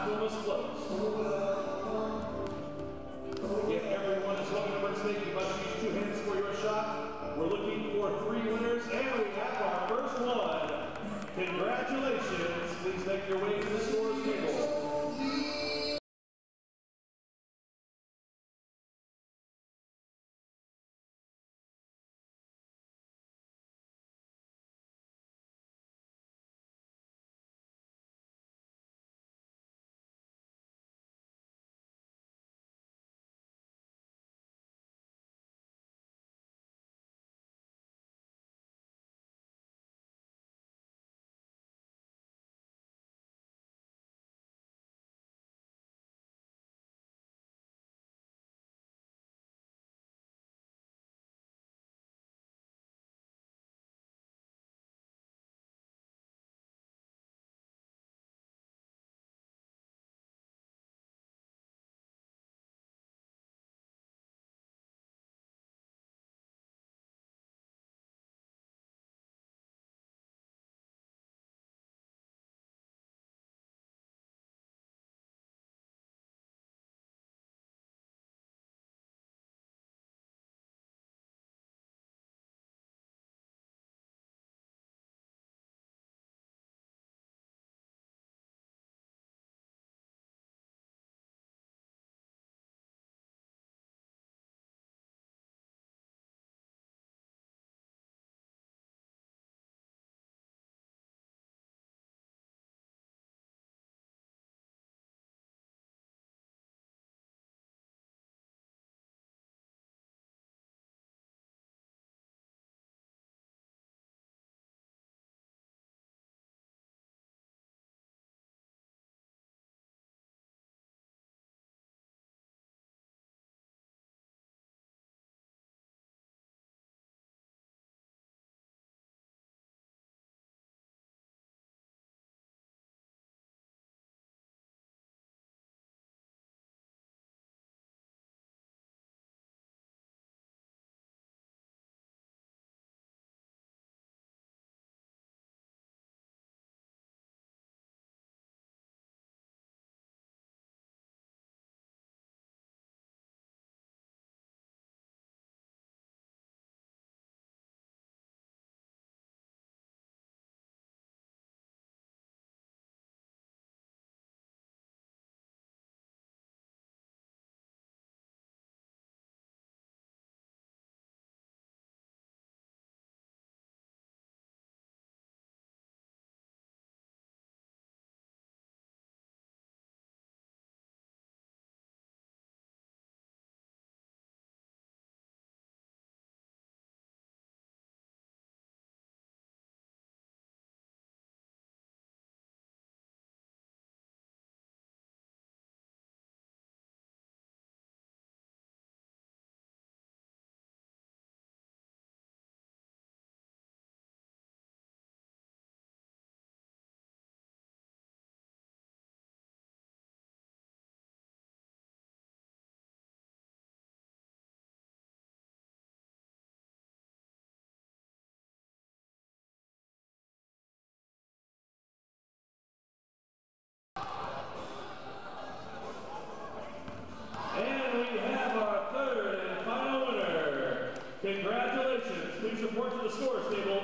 last one was close. If everyone is welcome to participate, you must use 2 hands for your shot. We're looking for 3 winners, and we have our first one. Congratulations. Please make your way to the scores table. Congratulations. Please report to the scores table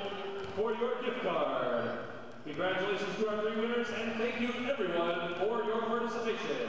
for your gift card. Congratulations to our 3 winners, and thank you everyone for your participation.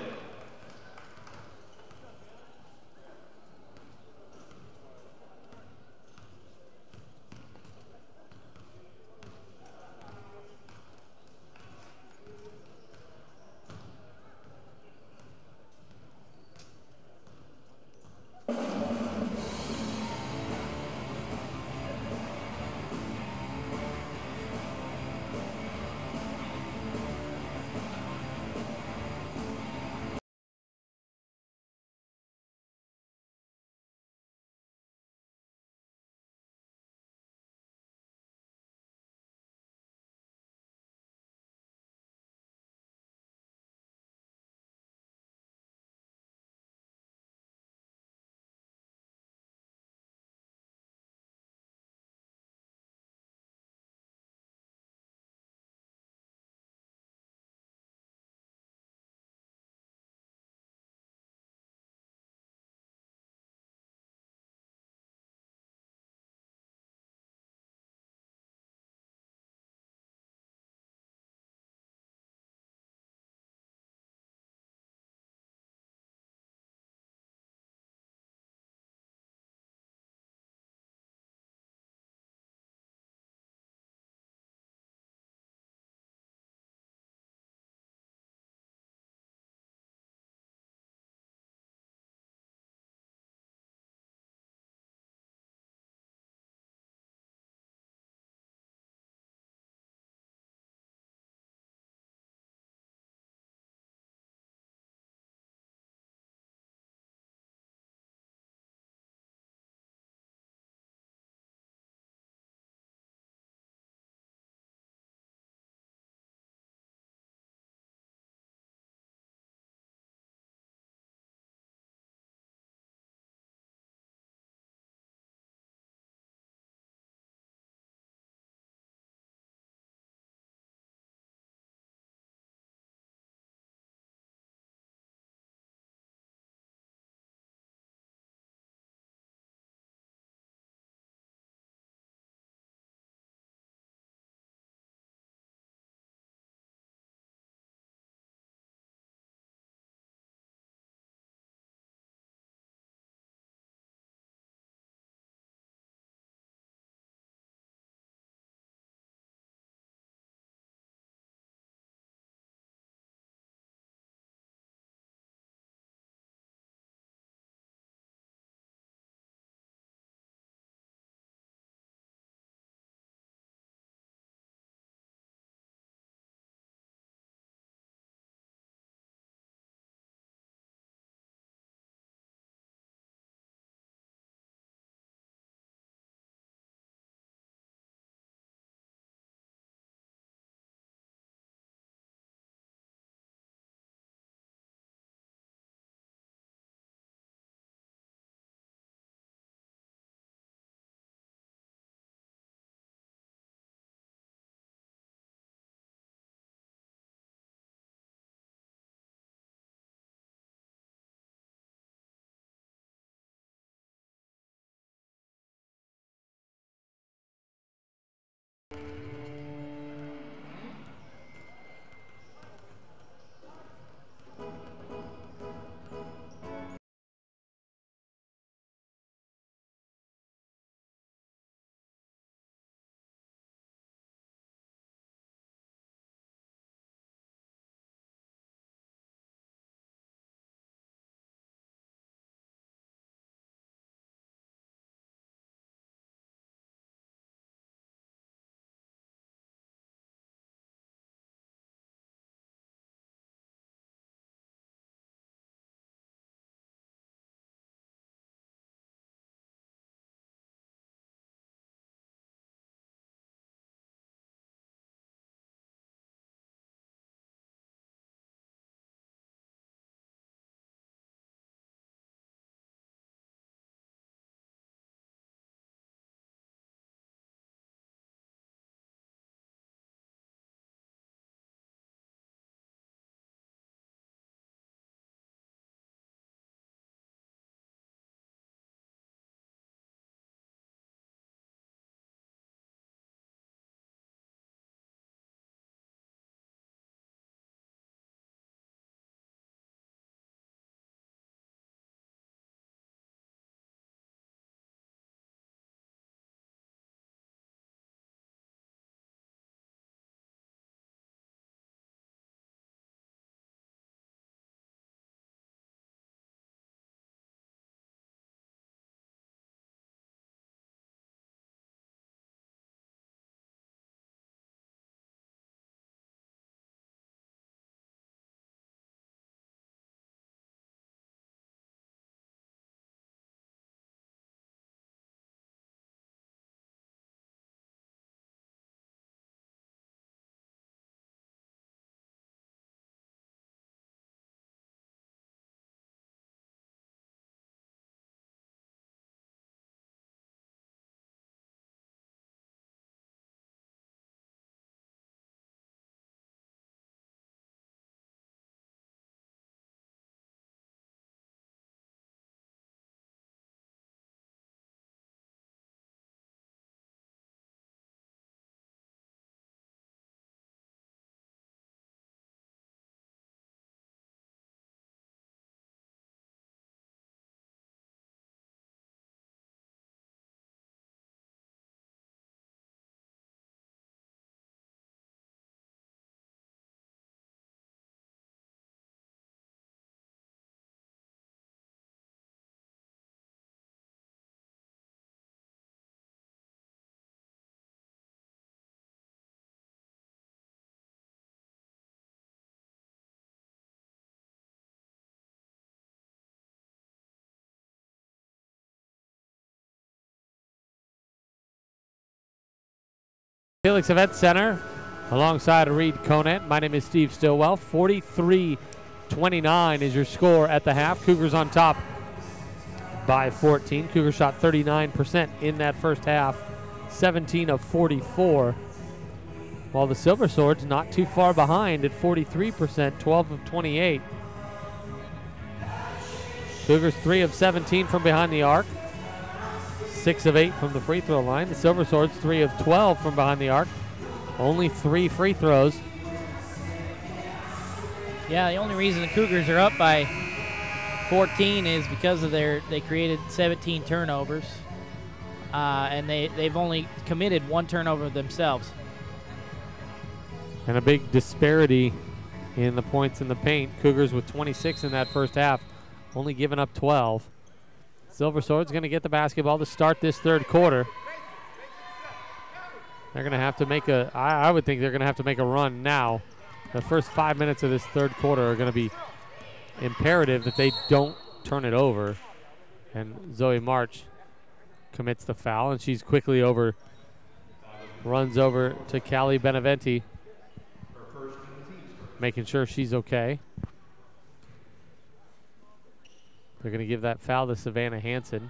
Felix Event Center alongside Reed Conant. My name is Steve Stillwell. 43-29 is your score at the half. Cougars on top by 14. Cougars shot 39% in that first half, 17 of 44. While the Silver Swords not too far behind at 43%, 12 of 28. Cougars 3 of 17 from behind the arc, 6 of 8 from the free throw line. The Silver Swords 3 of 12 from behind the arc, only 3 free throws. Yeah, the only reason the Cougars are up by 14 is because of they created 17 turnovers, and they've only committed 1 turnover themselves. And a big disparity in the points in the paint. Cougars with 26 in that first half, only giving up 12. Silver Swords going to get the basketball to start this third quarter. They're going to have to make I would think they're going to have to make a run now. The first 5 minutes of this third quarter are going to be imperative that they don't turn it over. And Zoe March commits the foul, and she's quickly runs over to Callie Beneventi, making sure she's okay. They're going to give that foul to Savannah Hansen.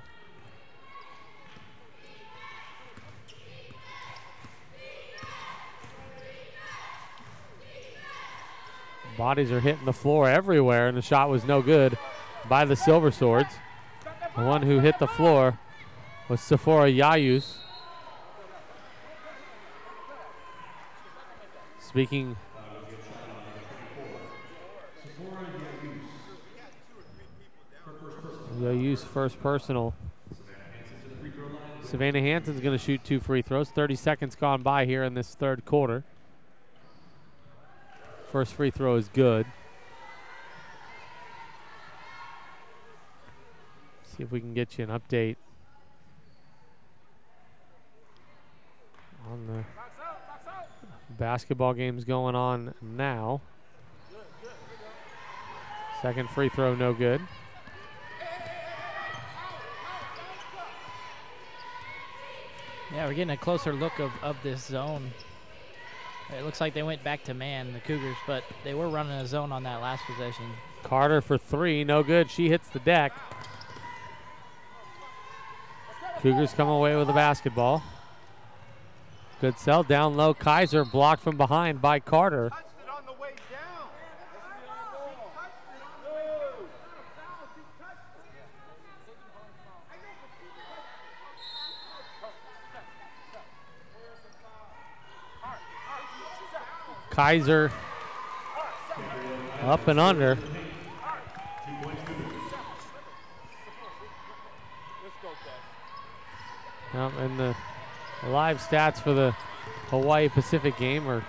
Bodies are hitting the floor everywhere, and the shot was no good by the Silver Swords. The one who hit the floor was Sephora Yayus. Speaking Yayus first personal. Savannah Hansen's going to shoot 2 free throws. 30 seconds gone by here in this third quarter. First free throw is good. See if we can get you an update on the basketball games going on now. Second free throw, no good. Yeah, we're getting a closer look of this zone. It looks like they went back to man, the Cougars, but they were running a zone on that last possession. Carter for 3, no good. She hits the deck. Cougars come away with the basketball. Good sell down low. Kaiser blocked from behind by Carter. Kaiser up and under. And the live stats for the Hawaii Pacific game are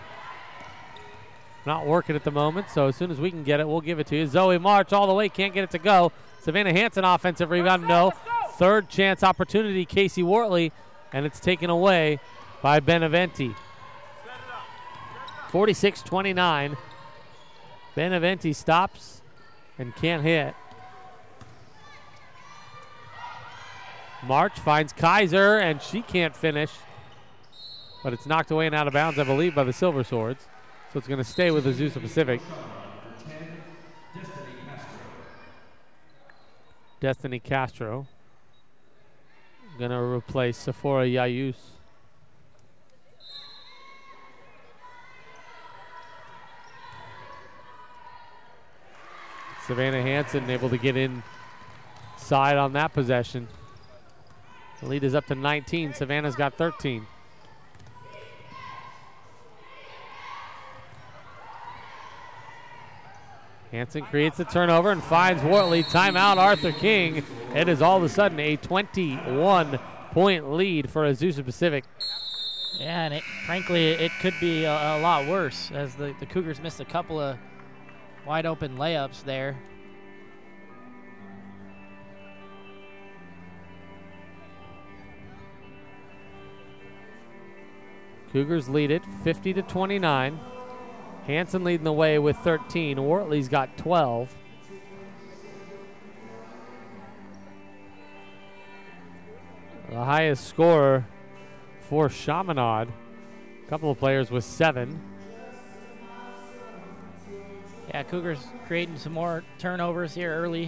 not working at the moment, so as soon as we can get it, we'll give it to you. Zoe March all the way, can't get it to go. Savannah Hansen offensive rebound, no. Third chance opportunity, Casey Wortley, and it's taken away by Beneventi. 46-29. Beneventi stops and can't hit. March finds Kaiser, and she can't finish. But it's knocked away and out of bounds, I believe, by the Silver Swords. So it's going to stay with Azusa Pacific. Destiny Castro going to replace Sephora Yayus. Savannah Hansen able to get inside on that possession. The lead is up to 19. Savannah's got 13. Hansen creates the turnover and finds Wortley. Timeout, Arthur King. It is all of a sudden a 21-point lead for Azusa Pacific. Yeah, and frankly, it could be a lot worse as the Cougars missed a couple of wide open layups there. Cougars lead it 50-29. Hansen leading the way with 13. Wortley's got 12. The highest scorer for Chaminade A couple of players with 7. Yeah, Cougars creating some more turnovers here early.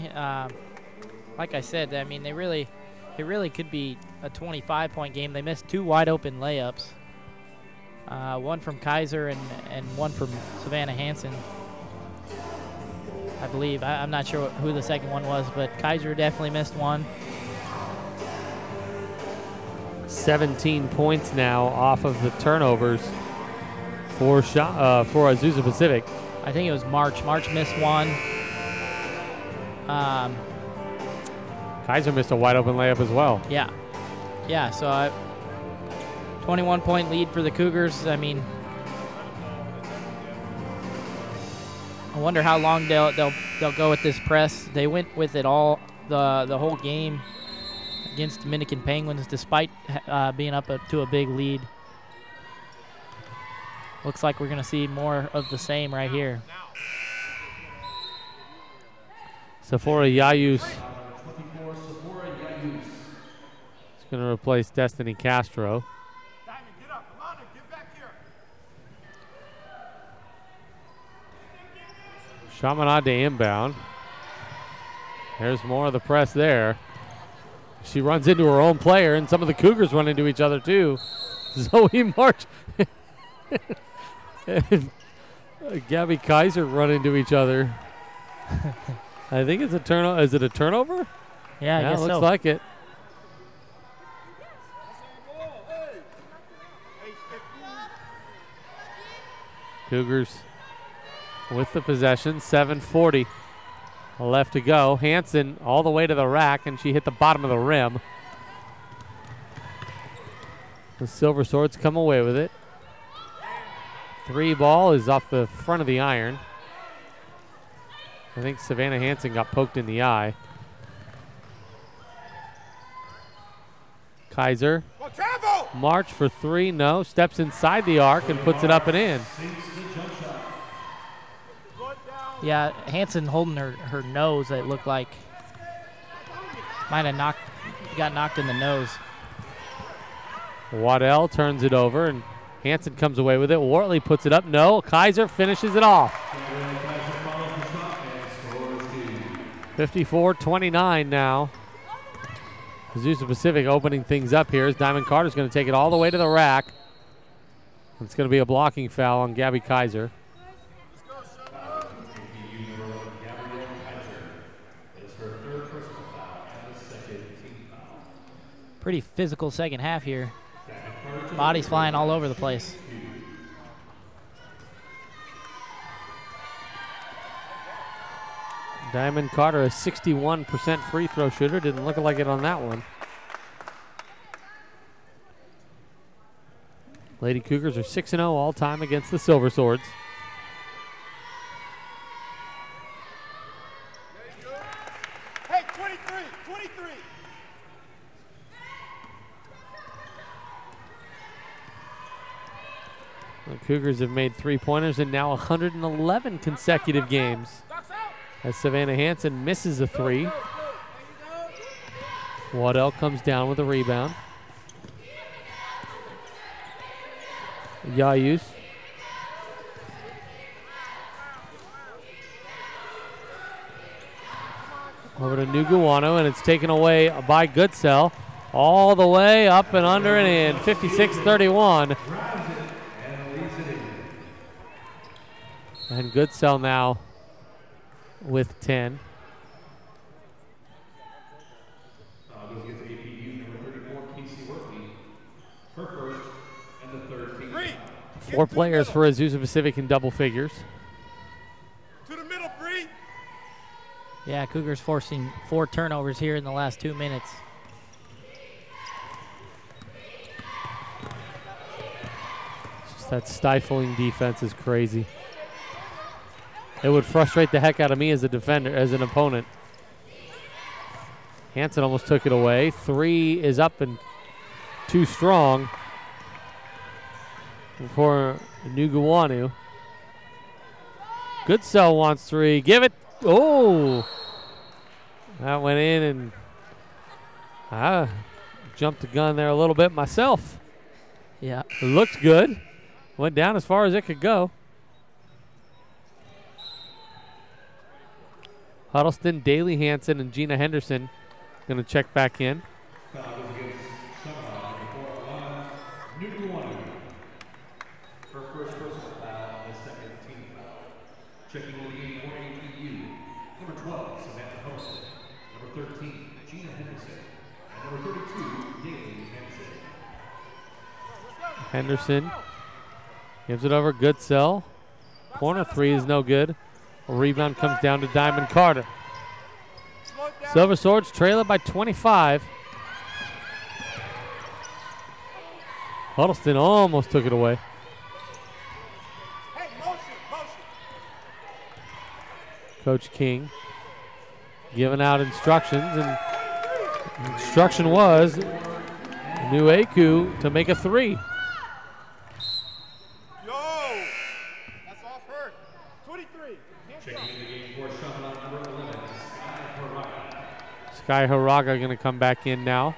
Like I said, I mean, it really could be a 25-point game. They missed 2 wide open layups. One from Kaiser and one from Savannah Hansen, I believe. I'm not sure who the second one was, but Kaiser definitely missed one. 17 points now off of the turnovers for Azusa Pacific. I think it was March. March missed one. Kaiser missed a wide open layup as well. Yeah. Yeah, so 21-point lead for the Cougars. I mean, I wonder how long they'll go with this press. They went with it all the whole game against Dominican Penguins, despite being up to a big lead. Looks like we're going to see more of the same right here. Sephora Yayus is going to replace Destiny Castro. Chaminade to inbound. There's more of the press there. She runs into her own player, and some of the Cougars run into each other too. Zoe March and Gabby Kaiser run into each other. I think it's a turnover. Is it a turnover? Yeah, I guess looks so. like it. Cougars with the possession, 7:40 left to go. Hansen all the way to the rack, and she hit the bottom of the rim. The Silver Swords come away with it. 3 ball is off the front of the iron. I think Savannah Hansen got poked in the eye. Kaiser. March for 3, no. Steps inside the arc and puts it up and in. Yeah, Hansen holding her nose, it looked like. Might have got knocked in the nose. Waddell turns it over, and Hansen comes away with it. Wortley puts it up. No, Kaiser finishes it off. 54-29 now. Azusa Pacific opening things up here as Diamond Carter's going to take it all the way to the rack. It's going to be a blocking foul on Gabby Kaiser. Pretty physical second half here. Bodies flying all over the place. Diamond Carter, a 61% free throw shooter. Didn't look like it on that one. Lady Cougars are 6-0 all time against the Silver Swords. Hey, 23, 23. The Cougars have made 3-pointers in now 111 consecutive games. As Savannah Hansen misses a 3. Waddell comes down with a rebound. Yayus. Over to Nuguano, and it's taken away by Goodsell. All the way up and under and in. 56-31. And Goodsell now with 10. Four players for Azusa Pacific in double figures. To the middle, Bree. Yeah, Cougars forcing 4 turnovers here in the last 2 minutes. Just that stifling defense is crazy. It would frustrate the heck out of me as a defender, as an opponent. Hansen almost took it away. 3 is up and too strong for Nuguanu. Goodsell wants 3. Give it. Oh! That went in, and I jumped the gun there a little bit myself. Yeah. It looked good. Went down as far as it could go. Huddleston, Daly Hansen, and Gina Henderson going to check back in. Her first personal foul and the second team foul. Checking in the game for APU. Number 12, Samantha Huddleston. Number 13, Gina Henderson. And number 32, Daly Hansen. Henderson gives it over. Good sell. Corner three is no good. A rebound comes down to Diamond Carter. Silver Swords trail it by 25. Huddleston almost took it away. Hey, motion. Coach King giving out instructions, and the instruction was Nueku to make a three. Yo! That's off her. 23. Checking in the game for shot on number 11, Sky Haraga. Sky Haraga going to come back in now.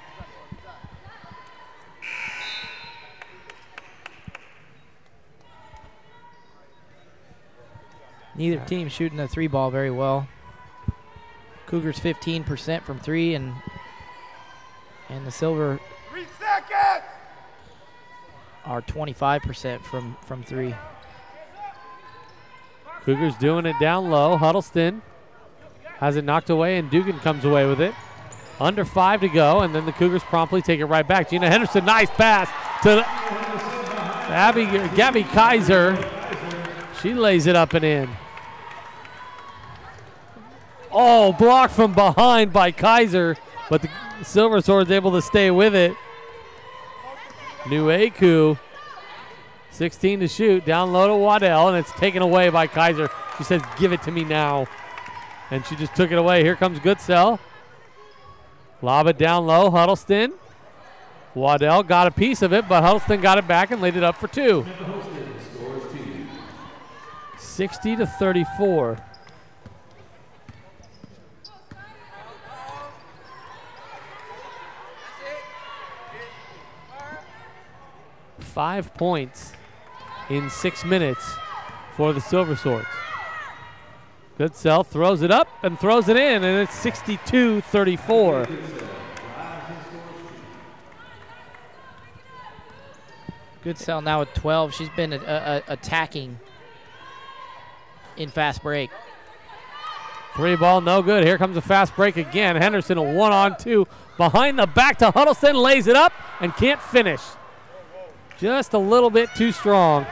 Neither team shooting the three ball very well. Cougars 15% from three, and the Silver 3 seconds! are 25% from three. Cougars doing it down low. Huddleston has it knocked away, and Dugan comes away with it. Under 5 to go, and then the Cougars promptly take it right back. Gina Henderson, nice pass to Gabby Kaiser. She lays it up and in. Oh, blocked from behind by Kaiser, but the Silver Swords able to stay with it. Nueku, 16 to shoot, down low to Waddell, and it's taken away by Kaiser. She says, give it to me now. And she just took it away. Here comes Goodsell. Lob it down low, Huddleston. Waddell got a piece of it, but Huddleston got it back and laid it up for two. 60 to 34. Five points in 6 minutes for the Silver Swords. Goodsell throws it up and throws it in, and it's 62-34. Goodsell now with 12. She's been attacking in fast break. Three ball, no good. Here comes a fast break again. Henderson, a 1-on-2 behind the back to Huddleston, lays it up and can't finish. Just a little bit too strong.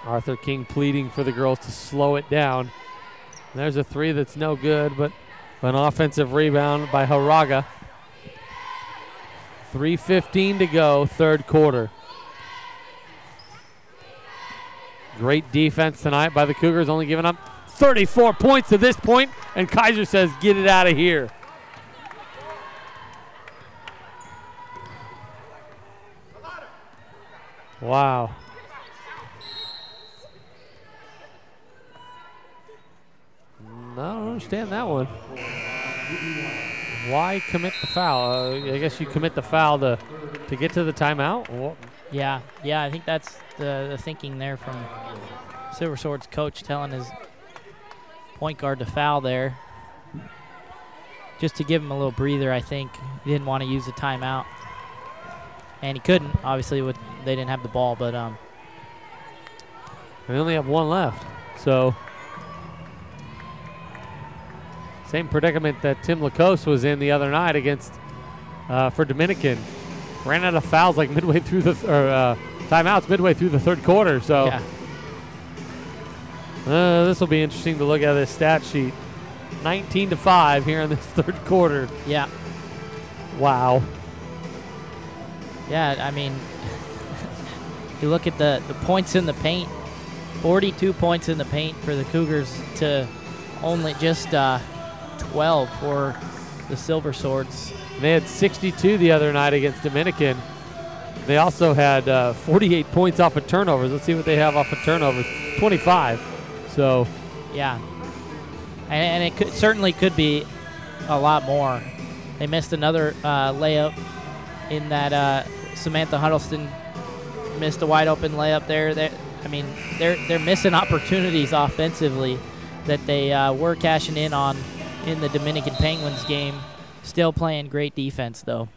Arthur King pleading for the girls to slow it down. There's a three that's no good, but an offensive rebound by Haraga. 3:15 to go, third quarter. Great defense tonight by the Cougars, only giving up 34 points to this point, and Kaiser says, get it out of here. Wow. No, I don't understand that one. Why commit the foul? I guess you commit the foul to get to the timeout. Well, Yeah, I think that's the thinking there from Silver Swords coach telling his point guard to foul there. Just to give him a little breather, I think. He didn't want to use the timeout. And he couldn't, obviously, they didn't have the ball, but they only have one left. So same predicament that Tim Lacoste was in the other night against for Dominican. Ran out of fouls like midway through timeouts midway through the third quarter. So yeah. This will be interesting to look at this stat sheet. 19-5 here in this third quarter. Yeah. Wow. Yeah, I mean, you look at the points in the paint, 42 points in the paint for the Cougars to only just 12 for the Silver Swords. They had 62 the other night against Dominican. They also had 48 points off of turnovers. Let's see what they have off of turnovers. 25. So, yeah. And it certainly could be a lot more. They missed another layup in that Samantha Huddleston missed a wide open layup there. I mean, they're missing opportunities offensively that they were cashing in on in the Dominican Penguins game. Still playing great defense, though.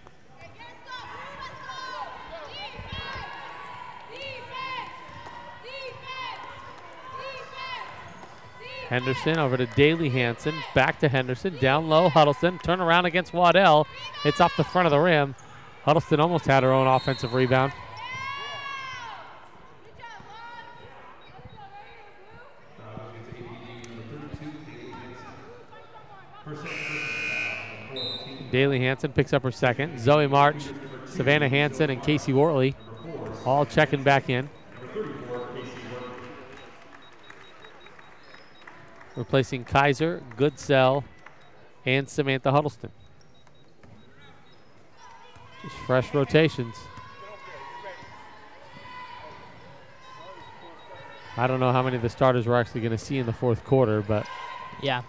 Henderson over to Daly Hansen. Back to Henderson. Down low, Huddleston. Turn around against Waddell. It's off the front of the rim. Huddleston almost had her own offensive rebound. Daly Hansen picks up her second. Zoe March, Savannah Hansen, and Casey Wortley all checking back in. Replacing Kaiser, Goodsell, and Samantha Huddleston. Just fresh rotations. I don't know how many of the starters we're actually going to see in the fourth quarter, but yeah,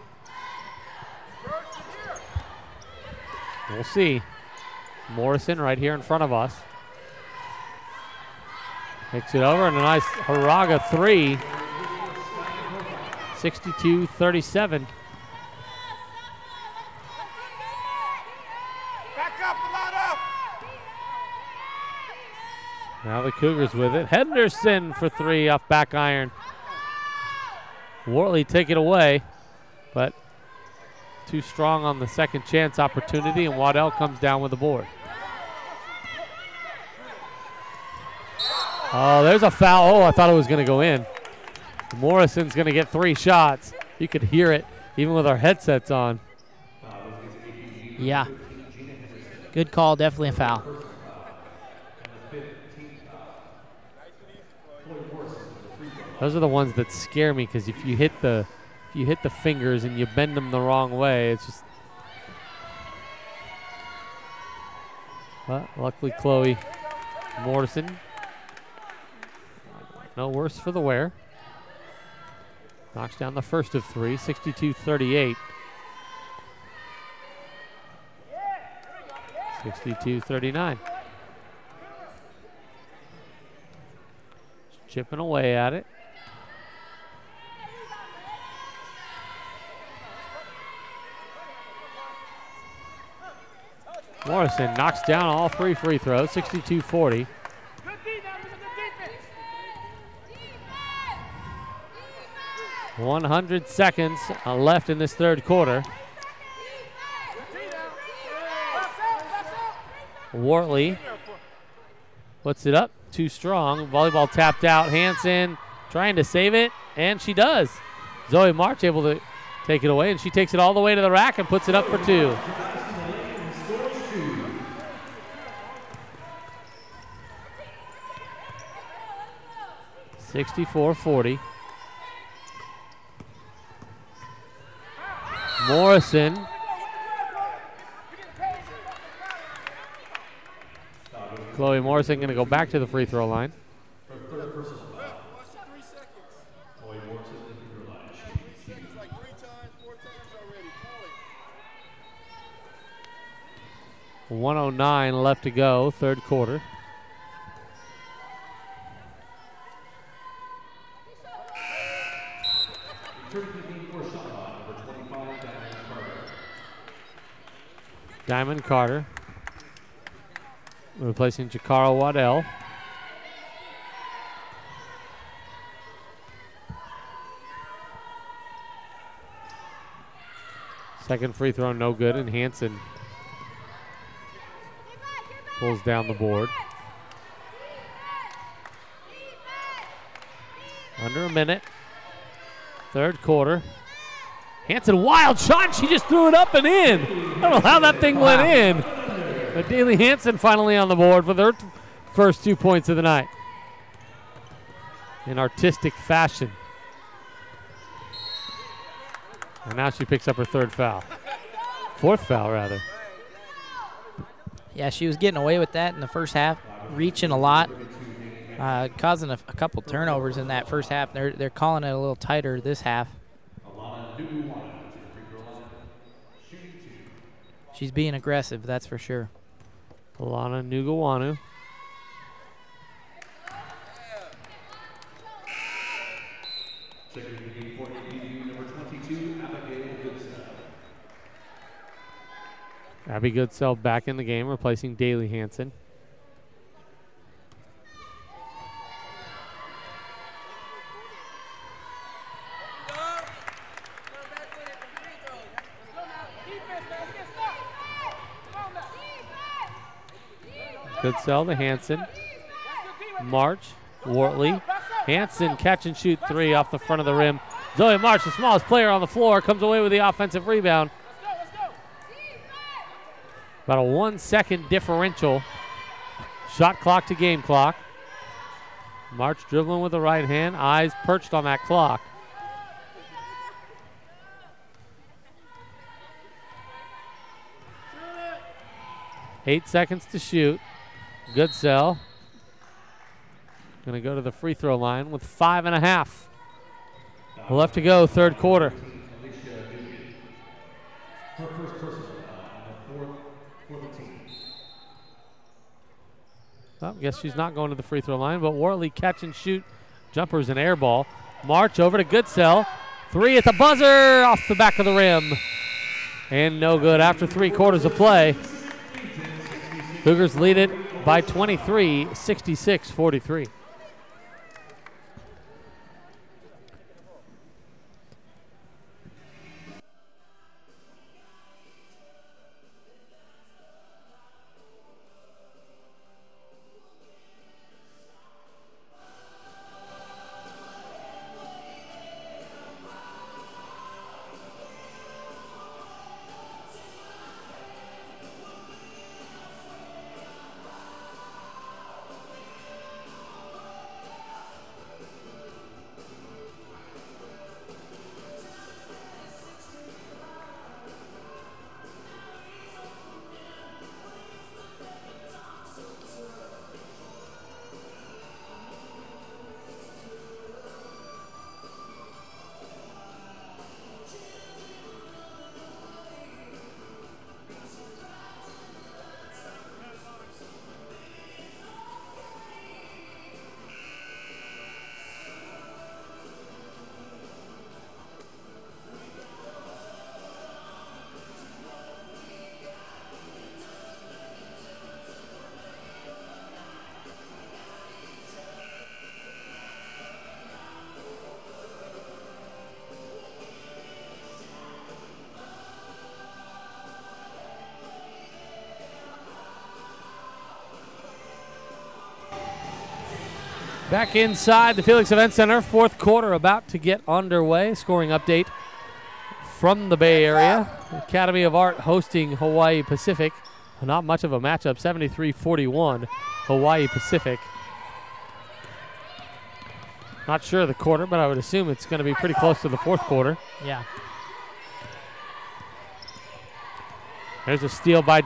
we'll see. Morrison right here in front of us. Takes it over, and a nice Haraga three. 62-37. Back up, Milano. Now the Cougars with it. Henderson for three off back iron. Wortley take it away, but too strong on the second chance opportunity, and Waddell comes down with the board. Oh, there's a foul. Oh, I thought it was going to go in. Morrison's going to get three shots. You could hear it even with our headsets on. Yeah. Good call, definitely a foul. Those are the ones that scare me, because if you hit the fingers and you bend them the wrong way, it's just. But luckily, Chloe Morrison, no worse for the wear. Knocks down the first of three, 62-38. 62-39. Chipping away at it. Morrison knocks down all three free throws, 62-40. 100 seconds left in this third quarter. Wortley puts it up, too strong. Volleyball tapped out. Hansen trying to save it, and she does. Zoe March able to take it away, and she takes it all the way to the rack and puts it up for two. (64-40). Morrison. Chloe Morrison going to go back to the free throw line. 1:09 left to go, third quarter. Diamond Carter replacing Jakara Waddell. Second free throw no good, and Hansen pulls down the board. Under a minute. Third quarter. Hansen, wild shot. She just threw it up and in. I don't know how that thing went in. But Daly Hansen finally on the board with her first 2 points of the night. In artistic fashion. And now she picks up her third foul. Fourth foul, rather. Yeah, she was getting away with that in the first half, reaching a lot, causing a couple turnovers in that first half. They're calling it a little tighter this half. She's being aggressive, that's for sure. Alana Nugawanu. Checking the game for ABU number 22, Abigail Goodsell. Abby Goodsell back in the game, replacing Daly Hansen. Goodsell to Hansen. March, Wortley. Hansen catch and shoot three off the front of the rim. Zoe March, the smallest player on the floor, comes away with the offensive rebound. About a 1 second differential. Shot clock to game clock. March dribbling with the right hand, eyes perched on that clock. Eight seconds to shoot. Goodsell gonna go to the free throw line with 5.5 left to go, third quarter. Her first personal fourth for the team. Well, guess she's not going to the free throw line, but Wortley catch and shoot. Jumpers and air ball. March over to Goodsell. Three at the buzzer, off the back of the rim. And no good after 3 quarters of play. Cougars lead it by 23, 66-43. Back inside the Felix Event Center, fourth quarter about to get underway. Scoring update from the Bay Area. Academy of Art hosting Hawaii Pacific. Not much of a matchup, 73-41, Hawaii Pacific. Not sure of the quarter, but I would assume it's going to be pretty close to the fourth quarter. Yeah. There's a steal by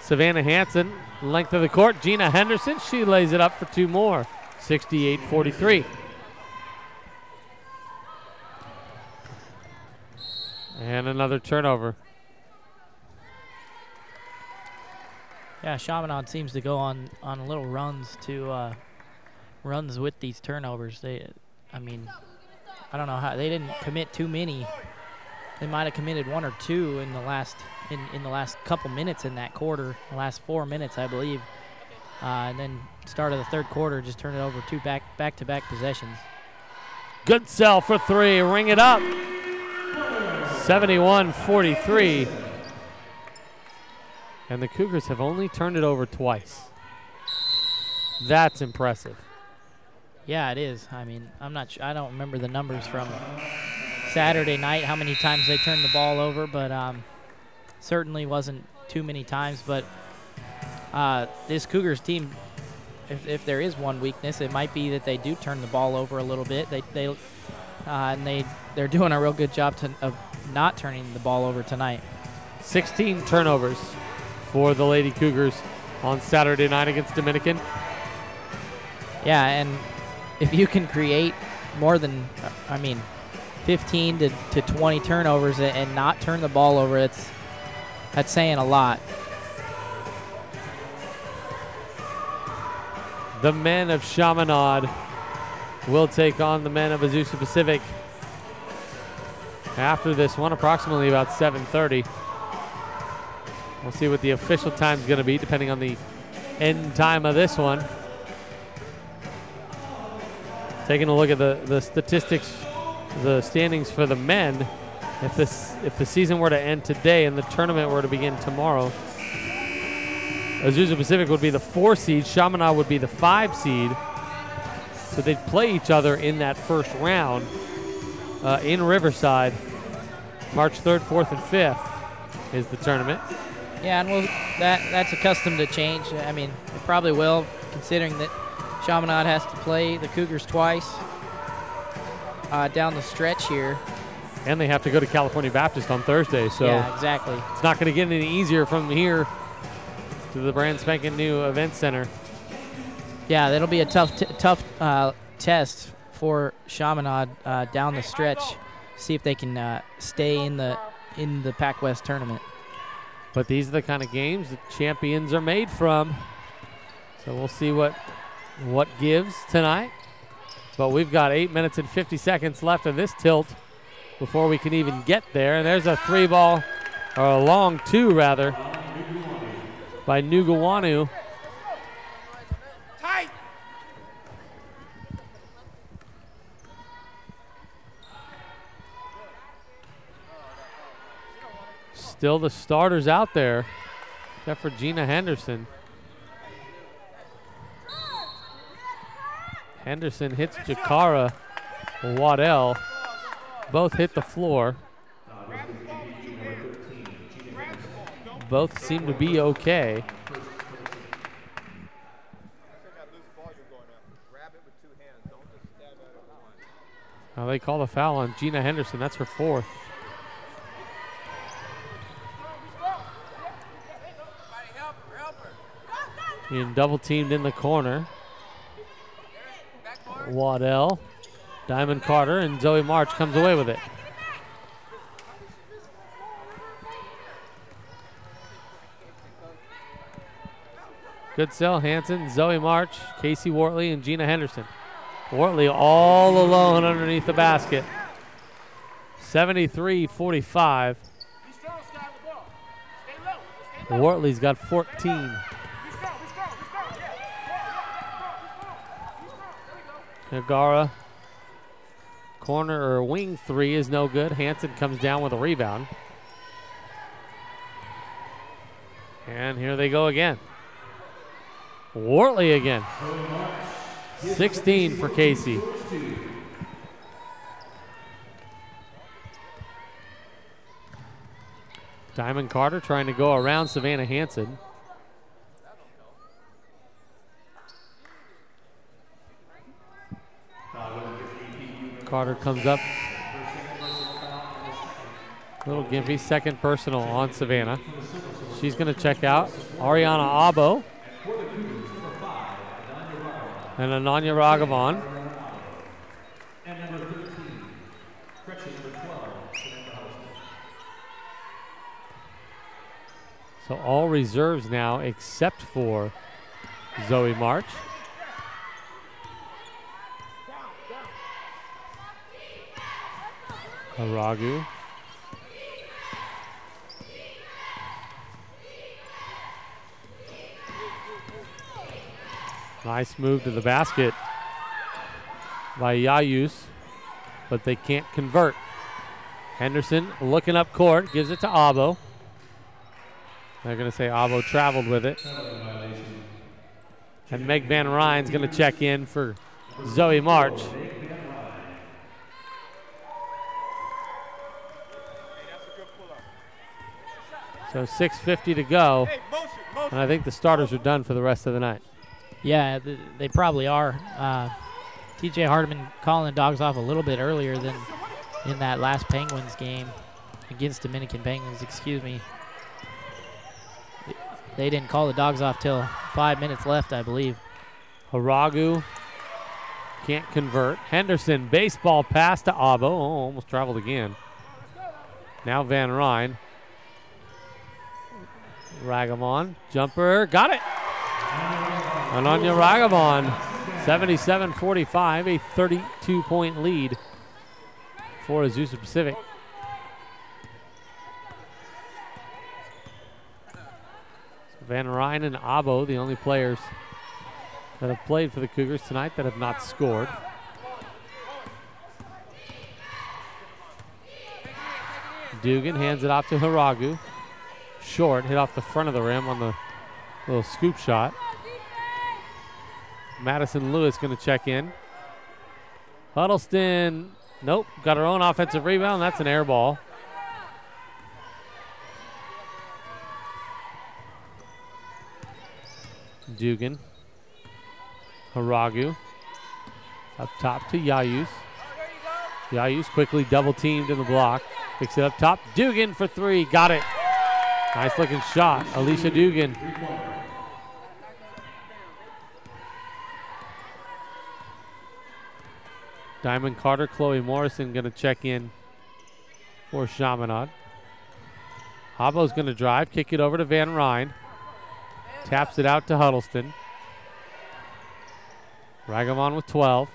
Savannah Hansen. Length of the court, Gina Henderson. She lays it up for 2 more. 68-43. And another turnover. Yeah, Chaminade seems to go on little runs to runs with these turnovers. I mean, I don't know how they didn't commit too many. They might have committed 1 or 2 in the last in the last couple minutes in that quarter, the last 4 minutes, I believe. And then start of the third quarter, just turn it over 2 back-to-back possessions. Goodsell for 3, ring it up. 71-43. And the Cougars have only turned it over twice. That's impressive. Yeah, it is. I mean, I'm not sure. I don't remember the numbers from Saturday night, how many times they turned the ball over, but certainly wasn't too many times. But this Cougars team, if there is one weakness, it might be that they do turn the ball over a little bit. They're doing a real good job of not turning the ball over tonight. 16 turnovers for the Lady Cougars on Saturday night against Dominican. Yeah, and if you can create more than, 15 to 20 turnovers and not turn the ball over, that's saying a lot. the men of Chaminade will take on the men of Azusa Pacific after this one, approximately about 7:30. We'll see what the official time is going to be, depending on the end time of this one. Taking a look at the statistics, the standings for the men. If the season were to end today and the tournament were to begin tomorrow, Azusa Pacific would be the 4 seed, Chaminade would be the 5 seed. So they'd play each other in that first round in Riverside. March 3rd, 4th, and 5th is the tournament. Yeah, and that's accustomed to change. I mean, it probably will, considering that Chaminade has to play the Cougars twice down the stretch here. And they have to go to California Baptist on Thursday, so yeah, exactly. It's not going to get any easier from here to the brand spanking new event center. Yeah, that'll be a tough test for Chaminade down the stretch. See if they can stay in the Pac West tournament. But these are the kind of games that champions are made from. So we'll see what gives tonight. But we've got 8 minutes and 50 seconds left of this tilt before we can even get there. And there's a 3-ball, or a long 2 rather, by Nugawanu. Tight. Still the starters out there, except for Gina Henderson. Henderson hits Jakara. Waddell both hit the floor. Both seem to be okay. Now they call the foul on Gina Henderson. That's her 4th. Being double teamed in the corner. Waddell, Diamond Carter, and Zoe March comes away with it. Goodsell, Hanson, Zoe March, Casey Wortley, and Gina Henderson. Wortley all alone underneath the basket. 73-45. Wortley's got 14. Nagara, corner or wing 3 is no good. Hanson comes down with a rebound. And here they go again. Wortley again. 16 for Casey. Diamond Carter trying to go around Savannah Hanson. Carter comes up. Little gimpy, second personal on Savannah. She's going to check out. Ariana Abo. And Ananya Raghavan. So all reserves now except for Zoe March. Aragu. Nice move to the basket by Yayus, but they can't convert. Henderson looking up court, gives it to Abo. They're going to say Abo traveled with it. And Meg Van Ryn's going to check in for Zoe March. So 6:50 to go, and I think the starters are done for the rest of the night. Yeah, they probably are. TJ Hardiman calling the Dogs off a little bit earlier than in that last Penguins game against Dominican Penguins, excuse me. They didn't call the Dogs off till 5 minutes left, I believe. Haragu can't convert. Henderson, baseball pass to Abo. Oh, almost traveled again. Now Van Ryn. Raghavan, jumper, got it. Ananya Raghavan, 77-45, a 32-point lead for Azusa Pacific. So Van Ryn and Abo, the only players that have played for the Cougars tonight that have not scored. Dugan hands it off to Haragu. Short, hit off the front of the rim on the little scoop shot. Madison Lewis going to check in. Huddleston, nope, got her own offensive rebound. That's an air ball. Dugan. Haragu. Up top to Yayus. Yayus quickly double teamed in the block. Picks it up top. Dugan for three. Got it. Nice looking shot. Alicia Dugan. Diamond Carter, Chloe Morrison going to check in for Chaminade. Abo's going to drive, kick it over to Van Ryn. Taps it out to Huddleston. Raghavan with 12.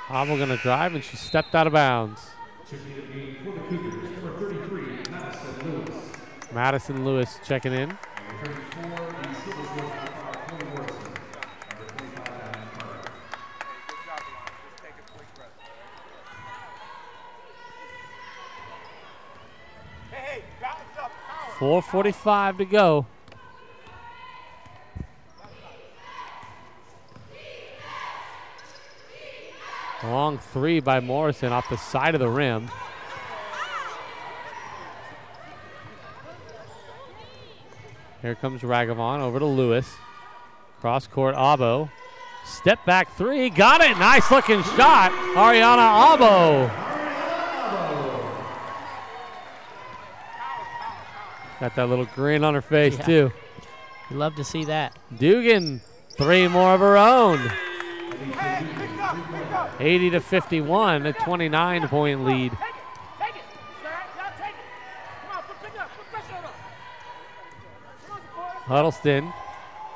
Abo going to drive, and she stepped out of bounds. Madison Lewis checking in. Hey, balance up. 4:45 to go. Long three by Morrison off the side of the rim. Here comes Raghavan over to Lewis. Cross court, Abo. Step back three, got it. Nice looking shot, Ariana Abo. Got that little grin on her face too. You love to see that. Dugan, three more of her own. 80-51, a 29-point lead. Take it. Now take it. Come on, pick it up. Put pressure on her. Huddleston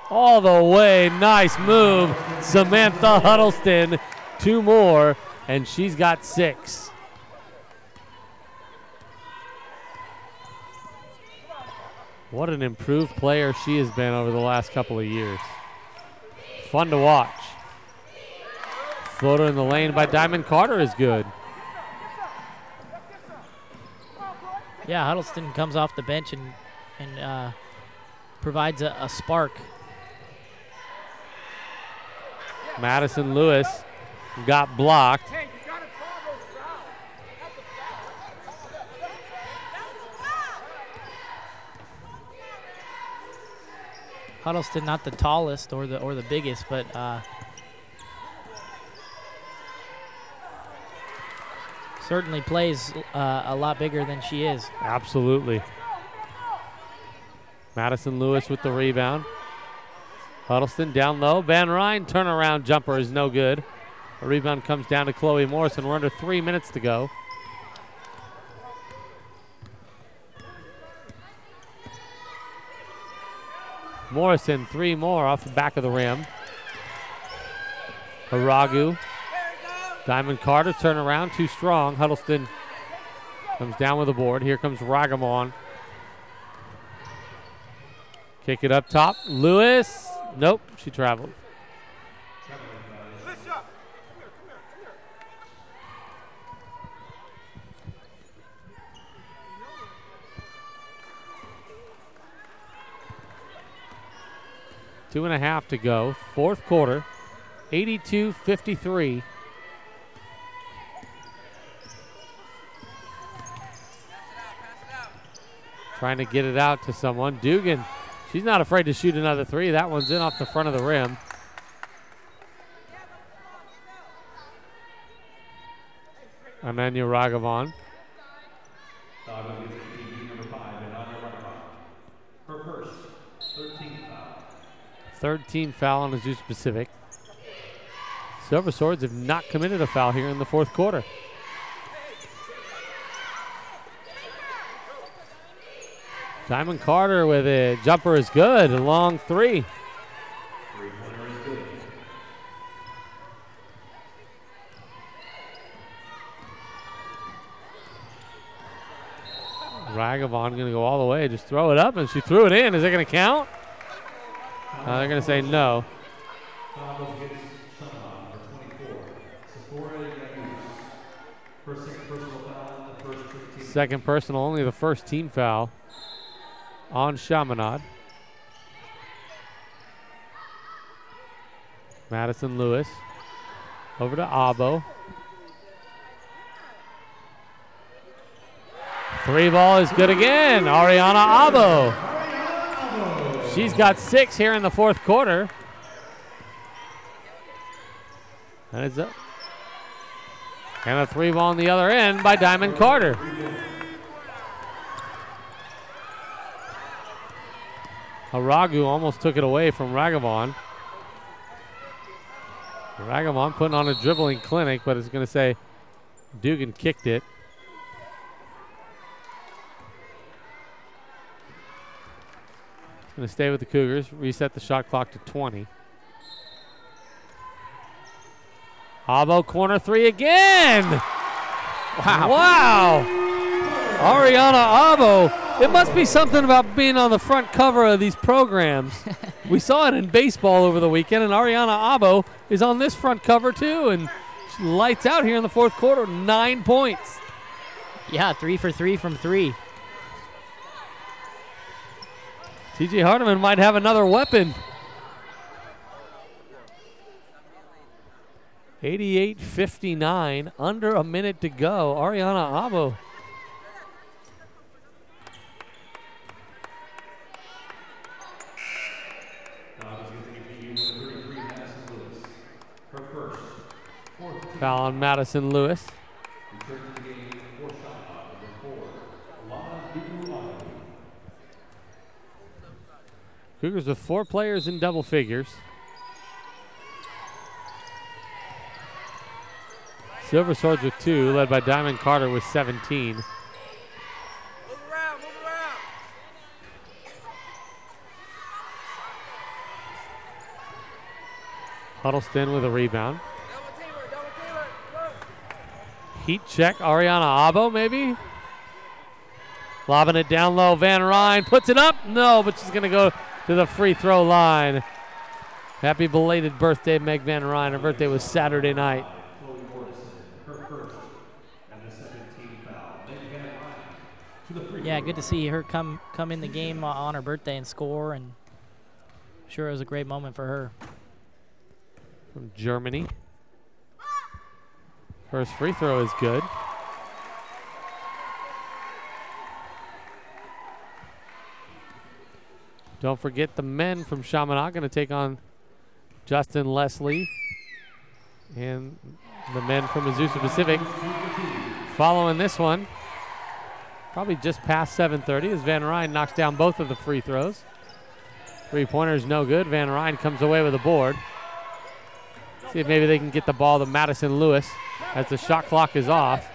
all the way. Nice move. Samantha Huddleston. Two more, and she's got 6. What an improved player she has been over the last couple of years. Fun to watch. Floater in the lane by Diamond Carter is good. Yeah, Huddleston comes off the bench and provides a spark. Madison Lewis got blocked. Hey, you got to call those fouls. Huddleston, not the tallest or the biggest, but certainly plays a lot bigger than she is. Absolutely. Madison Lewis with the rebound. Huddleston down low. Van Ryn turnaround jumper is no good. A rebound comes down to Chloe Morrison. We're under 3 minutes to go. Morrison, 3 more off the back of the rim. Haragu. Diamond Carter, turn around, too strong. Huddleston comes down with the board. Here comes Raghavan. Kick it up top. Lewis. Nope, she traveled. Alicia, come here. 2.5 to go. Fourth quarter. 82-53. Trying to get it out to someone. Dugan, she's not afraid to shoot another 3. That one's in off the front of the rim. Ananya Raghavan. Her first 13th foul. Third team foul on Azusa Pacific. Silver Swords have not committed a foul here in the fourth quarter. Diamond Carter with a jumper is good. A long three. Ragavon going to go all the way. Just throw it up, and she threw it in. Is it going to count? They're going to say no. Second personal, only the first team foul on Chaminade. Madison Lewis over to Abo. Three ball is good again. Ariana Abo. She's got 6 here in the fourth quarter. And it's up. And a three ball on the other end by Diamond Carter. Aragu almost took it away from Ragavon. Ragavon putting on a dribbling clinic, but it's going to say Dugan kicked it. Going to stay with the Cougars, reset the shot clock to 20. Abo corner three again. Wow. Ariana Abo. It must be something about being on the front cover of these programs. We saw it in baseball over the weekend, and Ariana Abo is on this front cover too, and she lights out here in the fourth quarter. 9 points. Yeah, 3 for 3 from 3. TJ Hardiman might have another weapon. 88-59, under a minute to go. Ariana Abo. Foul on Madison Lewis. Cougars with 4 players in double figures. Silver Swords with 2, led by Diamond Carter with 17. Move around, move around. Huddleston with a rebound. Double teamwork, go. Heat check, Ariana Abo maybe? Lobbing it down low, Van Ryn puts it up. No, but she's gonna go to the free throw line. Happy belated birthday, Meg Van Ryn. Her birthday was Saturday night. Yeah, good to see her come in the game on her birthday and score, and I'm sure it was a great moment for her. From Germany. First free throw is good. Don't forget the men from Chaminade going to take on Justin Leslie and the men from Azusa Pacific following this one. Probably just past 7:30 as Van Ryn knocks down both of the free throws. Three-pointer's no good. Van Ryn comes away with a board. See if maybe they can get the ball to Madison Lewis as the shot clock is off.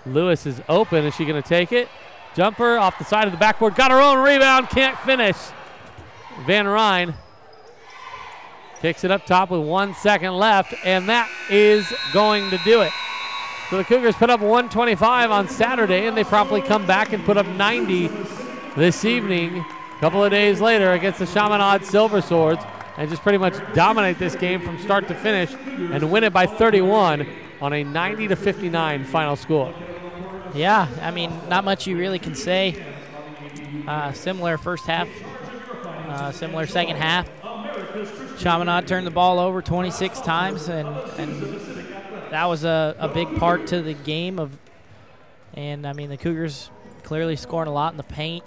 Lewis is open. Is she going to take it? Jumper off the side of the backboard. Got her own rebound. Can't finish. Van Ryn kicks it up top with 1 second left, and that is going to do it. So the Cougars put up 125 on Saturday, and they promptly come back and put up 90 this evening, a couple of days later against the Chaminade Silver Swords, and just pretty much dominate this game from start to finish and win it by 31 on a 90-59 final score. Yeah, I mean, not much you really can say. Similar first half, similar second half. Chaminade turned the ball over 26 times, and that was a big part to the game. And I mean, the Cougars clearly scoring a lot in the paint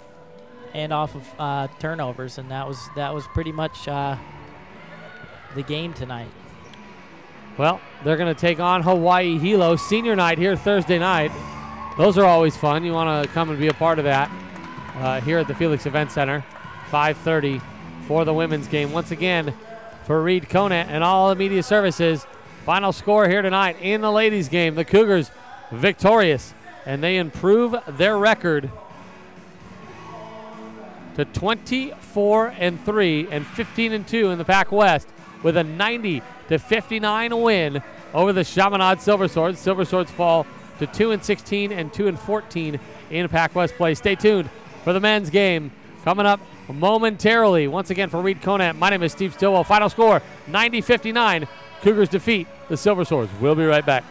and off of turnovers, and that was pretty much the game tonight. Well, they're going to take on Hawaii Hilo senior night here Thursday night. Those are always fun. You want to come and be a part of that here at the Felix Event Center. 5:30 for the women's game. Once again, for Reed Conant and all the media services, final score here tonight in the ladies' game. The Cougars victorious and they improve their record to 24-3 and 15-2 in the Pac West with a 90-59 win over the Chaminade Silver Swords. Silver Swords fall to 2-16 and 2-14 in Pac West play. Stay tuned for the men's game coming up momentarily. Once again for Reed Conant, my name is Steve Stillwell. Final score 90-59. Cougars defeat the Silver Swords. We'll be right back.